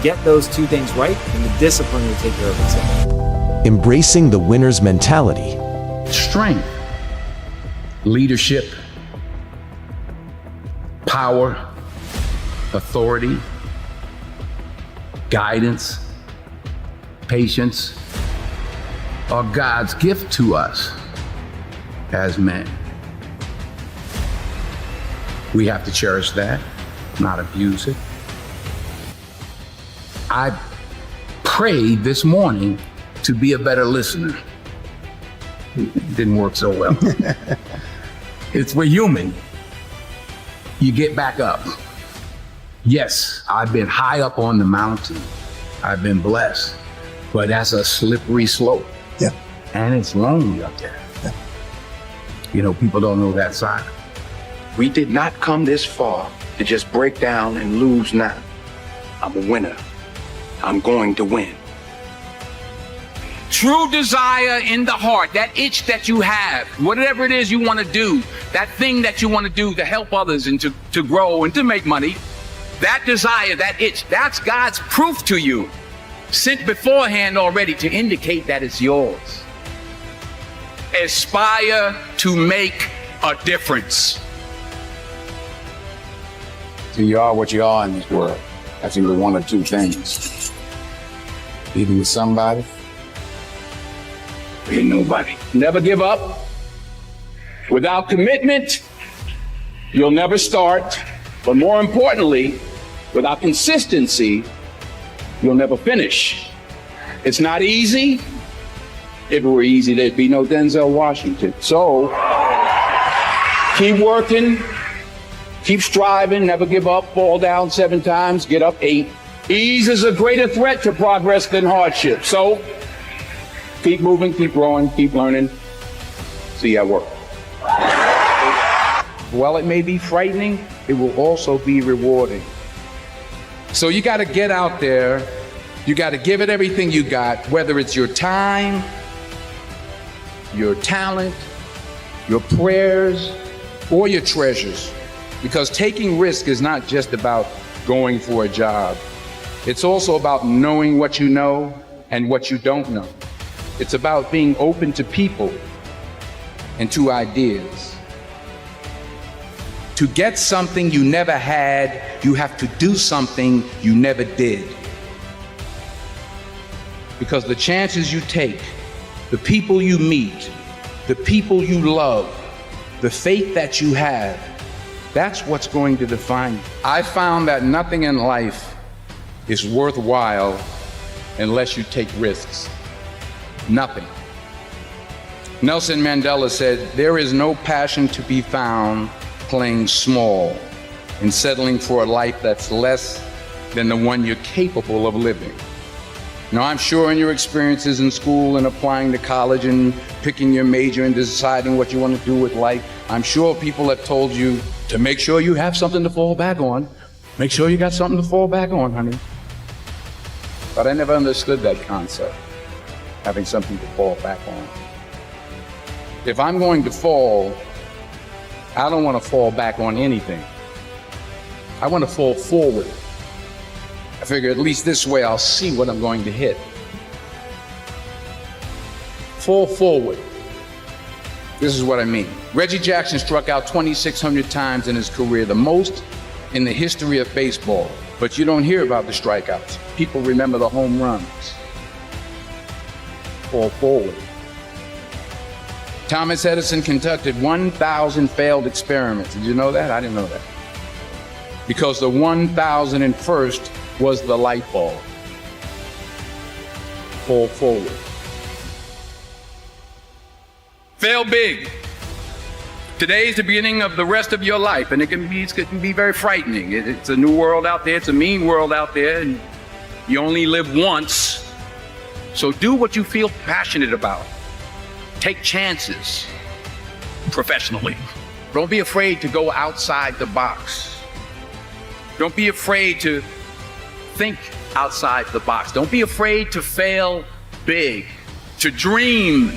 Get those two things right, and the discipline will take care of itself. Embracing the winner's mentality. Strength, leadership, power, authority, guidance, patience are God's gift to us as men. We have to cherish that, not abuse it. I prayed this morning to be a better listener. It didn't work so well. We're human. You get back up. Yes, I've been high up on the mountain. I've been blessed, but that's a slippery slope. Yeah. And it's lonely up there. Yeah. You know, people don't know that side. We did not come this far to just break down and lose now. I'm a winner. I'm going to win. True desire in the heart, that itch that you have, whatever it is you want to do, that thing that you want to do to help others and to grow and to make money, that desire, that itch, that's God's proof to you, sent beforehand already to indicate that it's yours. Aspire to make a difference. So you are what you are in this world. That's either one or two things. Either with somebody or you're nobody. Never give up. Without commitment, you'll never start. But more importantly, without consistency, you'll never finish. It's not easy. If it were easy, there'd be no Denzel Washington. So keep working, keep striving, never give up, fall down 7 times, get up 8. Ease is a greater threat to progress than hardship. So keep moving, keep growing, keep learning. See you at work. While it may be frightening, it will also be rewarding. So you got to get out there. You got to give it everything you got, whether it's your time, your talent, your prayers, or your treasures. Because taking risk is not just about going for a job. It's also about knowing what you know and what you don't know. It's about being open to people and to ideas. To get something you never had, you have to do something you never did. Because the chances you take, the people you meet, the people you love, the faith that you have, that's what's going to define you. I found that nothing in life is worthwhile unless you take risks. Nothing. Nelson Mandela said, "There is no passion to be found playing small and settling for a life that's less than the one you're capable of living." Now, I'm sure in your experiences in school and applying to college and picking your major and deciding what you want to do with life, I'm sure people have told you to make sure you have something to fall back on. Make sure you got something to fall back on, honey. But I never understood that concept, having something to fall back on. If I'm going to fall, I don't want to fall back on anything. I want to fall forward. I figure at least this way I'll see what I'm going to hit. Fall forward. This is what I mean. Reggie Jackson struck out 2,600 times in his career, the most in the history of baseball. But you don't hear about the strikeouts. People remember the home runs. Fall forward. Thomas Edison conducted 1,000 failed experiments. Did you know that? I didn't know that. Because the 1,001st was the light bulb. Fall forward. Fail big. Today is the beginning of the rest of your life, and it can be very frightening. It's a new world out there. It's a mean world out there, and you only live once. So do what you feel passionate about. Take chances professionally. Don't be afraid to go outside the box. Don't be afraid to think outside the box. Don't be afraid to fail big, to dream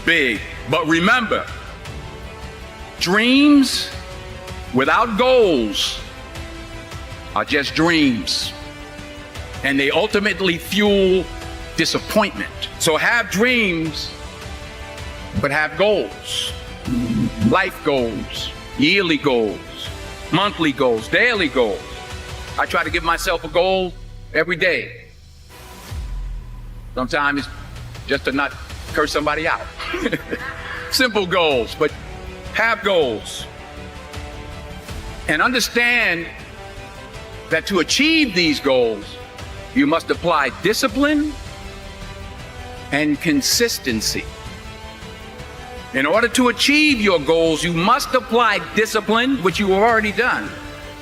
big. But remember, dreams without goals are just dreams, and they ultimately fuel disappointment. So have dreams, but have goals. Life goals, yearly goals, monthly goals, daily goals. I try to give myself a goal every day. Sometimes it's just to not curse somebody out. Simple goals, but have goals. And understand that to achieve these goals, you must apply discipline and consistency. In order to achieve your goals, you must apply discipline, which you have already done,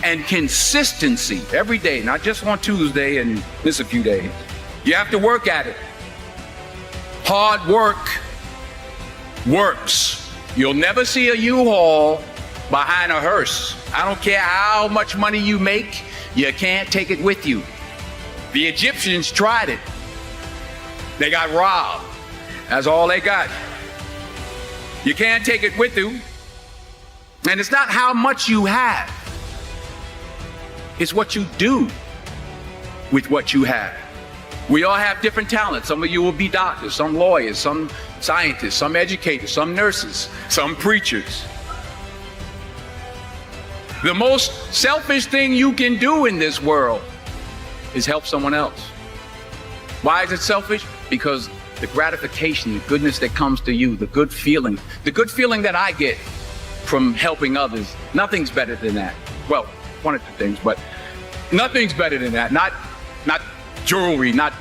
and consistency every day, not just on Tuesday and miss a few days. You have to work at it. Hard work works. You'll never see a U-Haul behind a hearse. I don't care how much money you make, you can't take it with you. The Egyptians tried it. They got robbed. That's all they got. You can't take it with you. And it's not how much you have. It's what you do with what you have. We all have different talents. Some of you will be doctors, some lawyers, some scientists, some educators, some nurses, some preachers. The most selfish thing you can do in this world is help someone else. Why is it selfish? Because the gratification, the goodness that comes to you, the good feeling that I get from helping others, nothing's better than that. Well, one or two things, but nothing's better than that. Not jewelry, not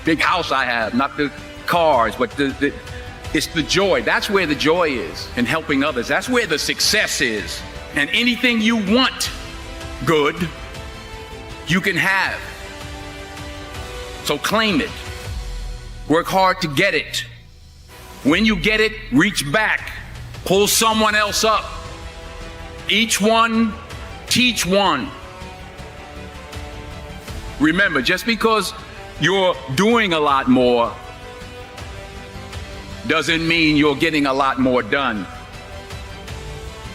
big house I have, not the cars, but it's the joy. That's where the joy is, in helping others. That's where the success is. And anything you want good, you can have. So claim it. Work hard to get it. When you get it, reach back. Pull someone else up. Each one, teach one. Remember, just because you're doing a lot more doesn't mean you're getting a lot more done.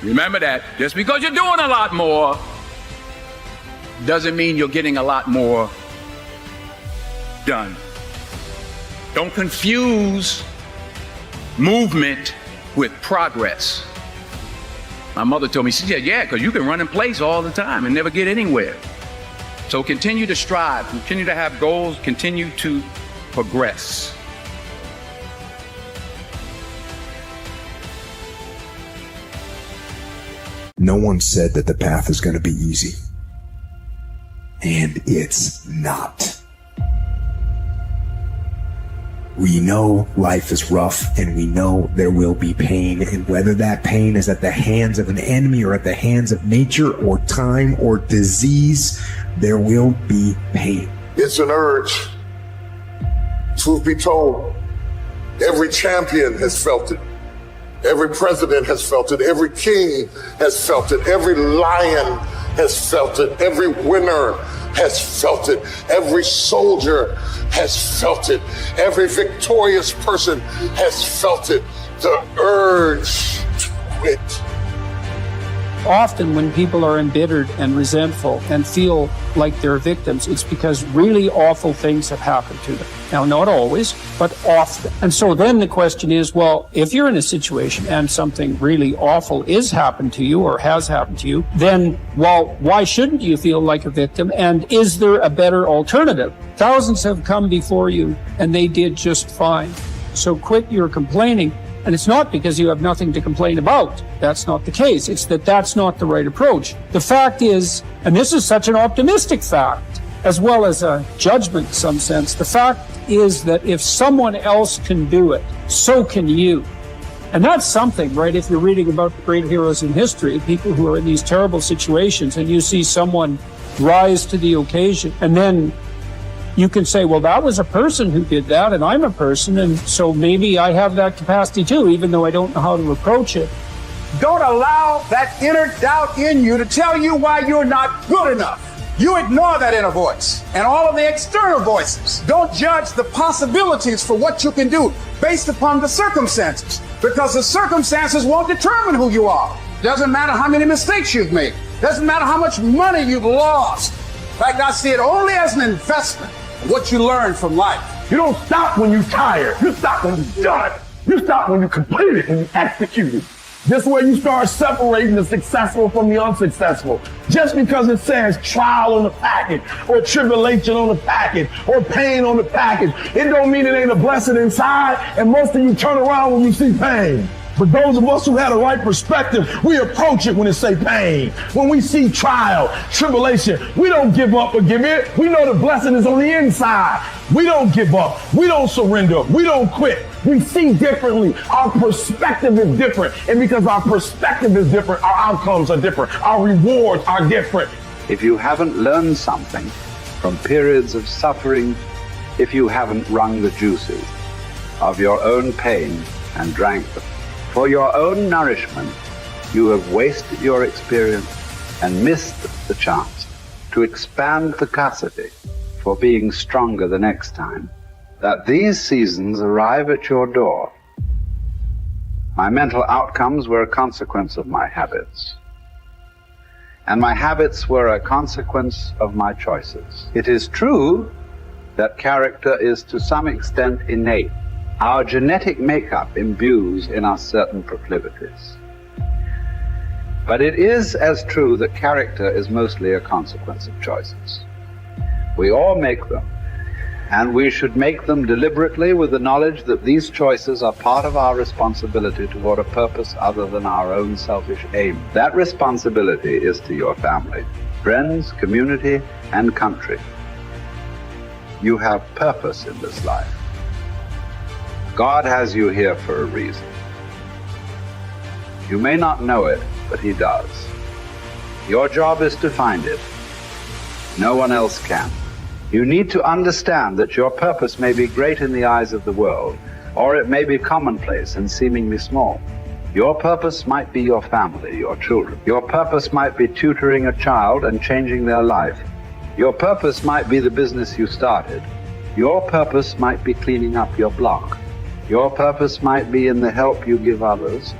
Remember that. Just because you're doing a lot more doesn't mean you're getting a lot more done. Don't confuse movement with progress. My mother told me, she said, yeah, because you can run in place all the time and never get anywhere. So continue to strive, continue to have goals, continue to progress. No one said that the path is going to be easy. And it's not. We know life is rough, and we know there will be pain, and whether that pain is at the hands of an enemy or at the hands of nature or time or disease, there will be pain. It's an urge Truth be told, every champion has felt it. Every president has felt it. Every king has felt it. Every lion has felt it. Every winner has felt it. Every soldier has felt it. Every victorious person has felt it. The urge to quit. Often when people are embittered and resentful and feel like they're victims, it's because really awful things have happened to them. Now, not always, but often. And so then the question is, well, if you're in a situation and something really awful is happened to you or has happened to you, then, well, why shouldn't you feel like a victim? And is there a better alternative? Thousands have come before you and they did just fine. So quit your complaining. And it's not because you have nothing to complain about. That's not the case. It's that that's not the right approach. The fact is, and this is such an optimistic fact, as well as a judgment in some sense, the fact is that if someone else can do it, so can you. And that's something, right? If you're reading about the great heroes in history, people who are in these terrible situations, and you see someone rise to the occasion, and then you can say, well, that was a person who did that, and I'm a person, and so maybe I have that capacity too, even though I don't know how to approach it. Don't allow that inner doubt in you to tell you why you're not good enough. You ignore that inner voice and all of the external voices. Don't judge the possibilities for what you can do based upon the circumstances, because the circumstances won't determine who you are. Doesn't matter how many mistakes you've made. Doesn't matter how much money you've lost. In fact, I see it only as an investment of what you learn from life. You don't stop when you're tired. You stop when you're done. You stop when you complete it and you execute it. This way you start separating the successful from the unsuccessful. Just because it says trial on the package, or tribulation on the package, or pain on the package, it don't mean it ain't a blessing inside, and most of you turn around when you see pain. But those of us who had a right perspective, we approach it when it say pain. When we see trial, tribulation, we don't give up or give in. We know the blessing is on the inside. We don't give up. We don't surrender. We don't quit. We see differently. Our perspective is different. And because our perspective is different, our outcomes are different. Our rewards are different. If you haven't learned something from periods of suffering, if you haven't wrung the juices of your own pain and drank them, for your own nourishment, you have wasted your experience and missed the chance to expand capacity for being stronger the next time. That these seasons arrive at your door. My mental outcomes were a consequence of my habits, and my habits were a consequence of my choices. It is true that character is to some extent innate. Our genetic makeup imbues in us certain proclivities. But it is as true that character is mostly a consequence of choices. We all make them, and we should make them deliberately with the knowledge that these choices are part of our responsibility toward a purpose other than our own selfish aim. That responsibility is to your family, friends, community, and country. You have purpose in this life. God has you here for a reason. You may not know it, but He does. Your job is to find it. No one else can. You need to understand that your purpose may be great in the eyes of the world, or it may be commonplace and seemingly small. Your purpose might be your family, your children. Your purpose might be tutoring a child and changing their life. Your purpose might be the business you started. Your purpose might be cleaning up your block. Your purpose might be in the help you give others.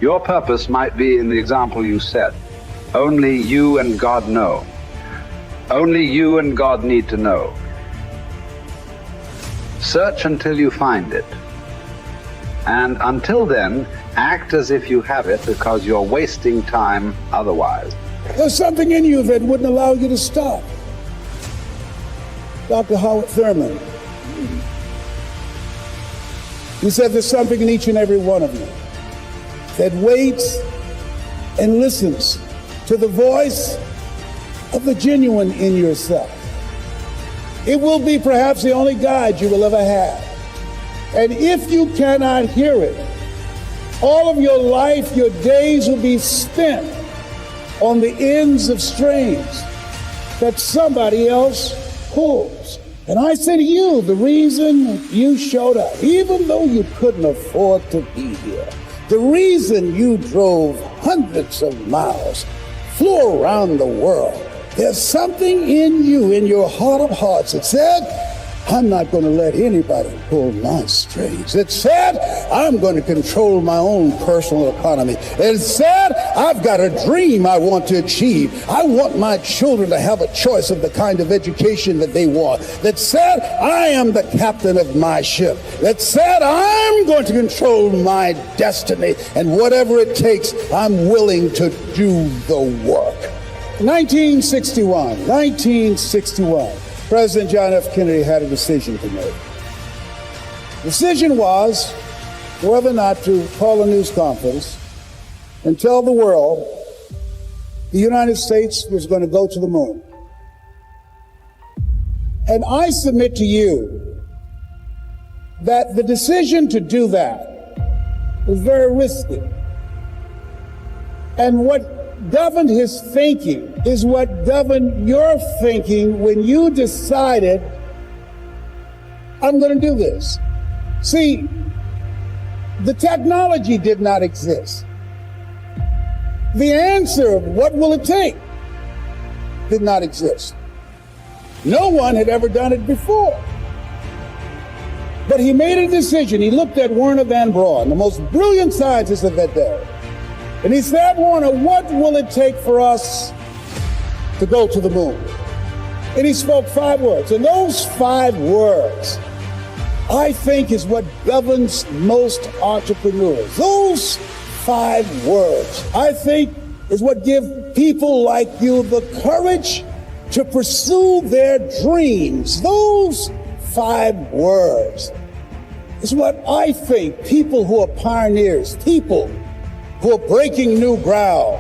Your purpose might be in the example you set. Only you and God know. Only you and God need to know. Search until you find it. And until then, act as if you have it, because you're wasting time otherwise. There's something in you that wouldn't allow you to stop. Dr. Howard Thurman, he said there's something in each and every one of you that waits and listens to the voice of the genuine in yourself. It will be perhaps the only guide you will ever have. And if you cannot hear it, all of your life, your days will be spent on the ends of strings that somebody else pulls. And I say to you, the reason you showed up, even though you couldn't afford to be here, the reason you drove hundreds of miles, flew around the world, there's something in you, in your heart of hearts, that said, I'm not going to let anybody pull my strings. It said, I'm going to control my own personal economy. It said, I've got a dream I want to achieve. I want my children to have a choice of the kind of education that they want. That said, I am the captain of my ship. That said, I'm going to control my destiny. And whatever it takes, I'm willing to do the work. 1961. President John F. Kennedy had a decision to make. The decision was whether or not to call a news conference and tell the world the United States was going to go to the moon. And I submit to you that the decision to do that was very risky. And what governed his thinking is what governed your thinking when you decided, I'm going to do this. See, the technology did not exist. The answer of what will it take did not exist. No one had ever done it before. But he made a decision. He looked at Werner von Braun, the most brilliant scientist of that day. And he said, Warner, what will it take for us to go to the moon? And he spoke 5 words. And those 5 words, I think, is what governs most entrepreneurs. Those 5 words, I think, is what give people like you the courage to pursue their dreams. Those 5 words is what I think people who are pioneers, people who are breaking new ground,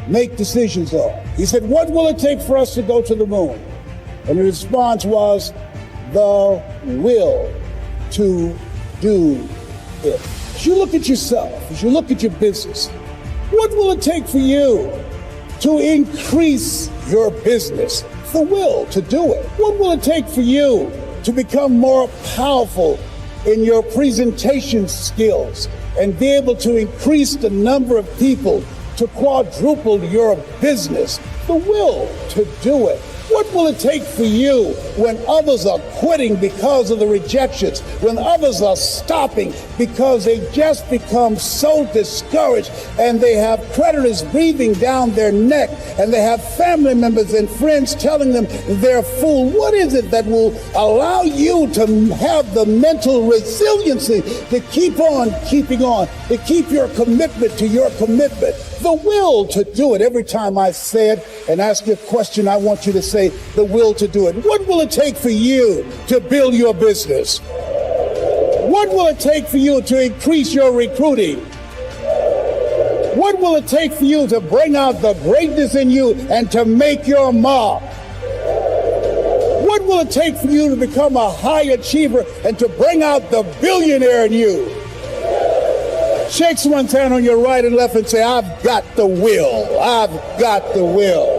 make decisions on. He said, what will it take for us to go to the moon? And the response was, the will to do it. As you look at yourself, as you look at your business, what will it take for you to increase your business? The will to do it. What will it take for you to become more powerful in your presentation skills and be able to increase the number of people, to quadruple your business? The will to do it. What will it take for you when others are quitting because of the rejections, when others are stopping because they just become so discouraged and they have creditors breathing down their neck and they have family members and friends telling them they're a fool? What is it that will allow you to have the mental resiliency to keep on keeping on, to keep your commitment to your commitment? The will to do it. Every time I say it and ask you a question, I want you to say the will to do it. What will it take for you to build your business? What will it take for you to increase your recruiting? What will it take for you to bring out the greatness in you and to make your mark? What will it take for you to become a high achiever and to bring out the billionaire in you? Shake someone's hand on your right and left and say, I've got the will. I've got the will.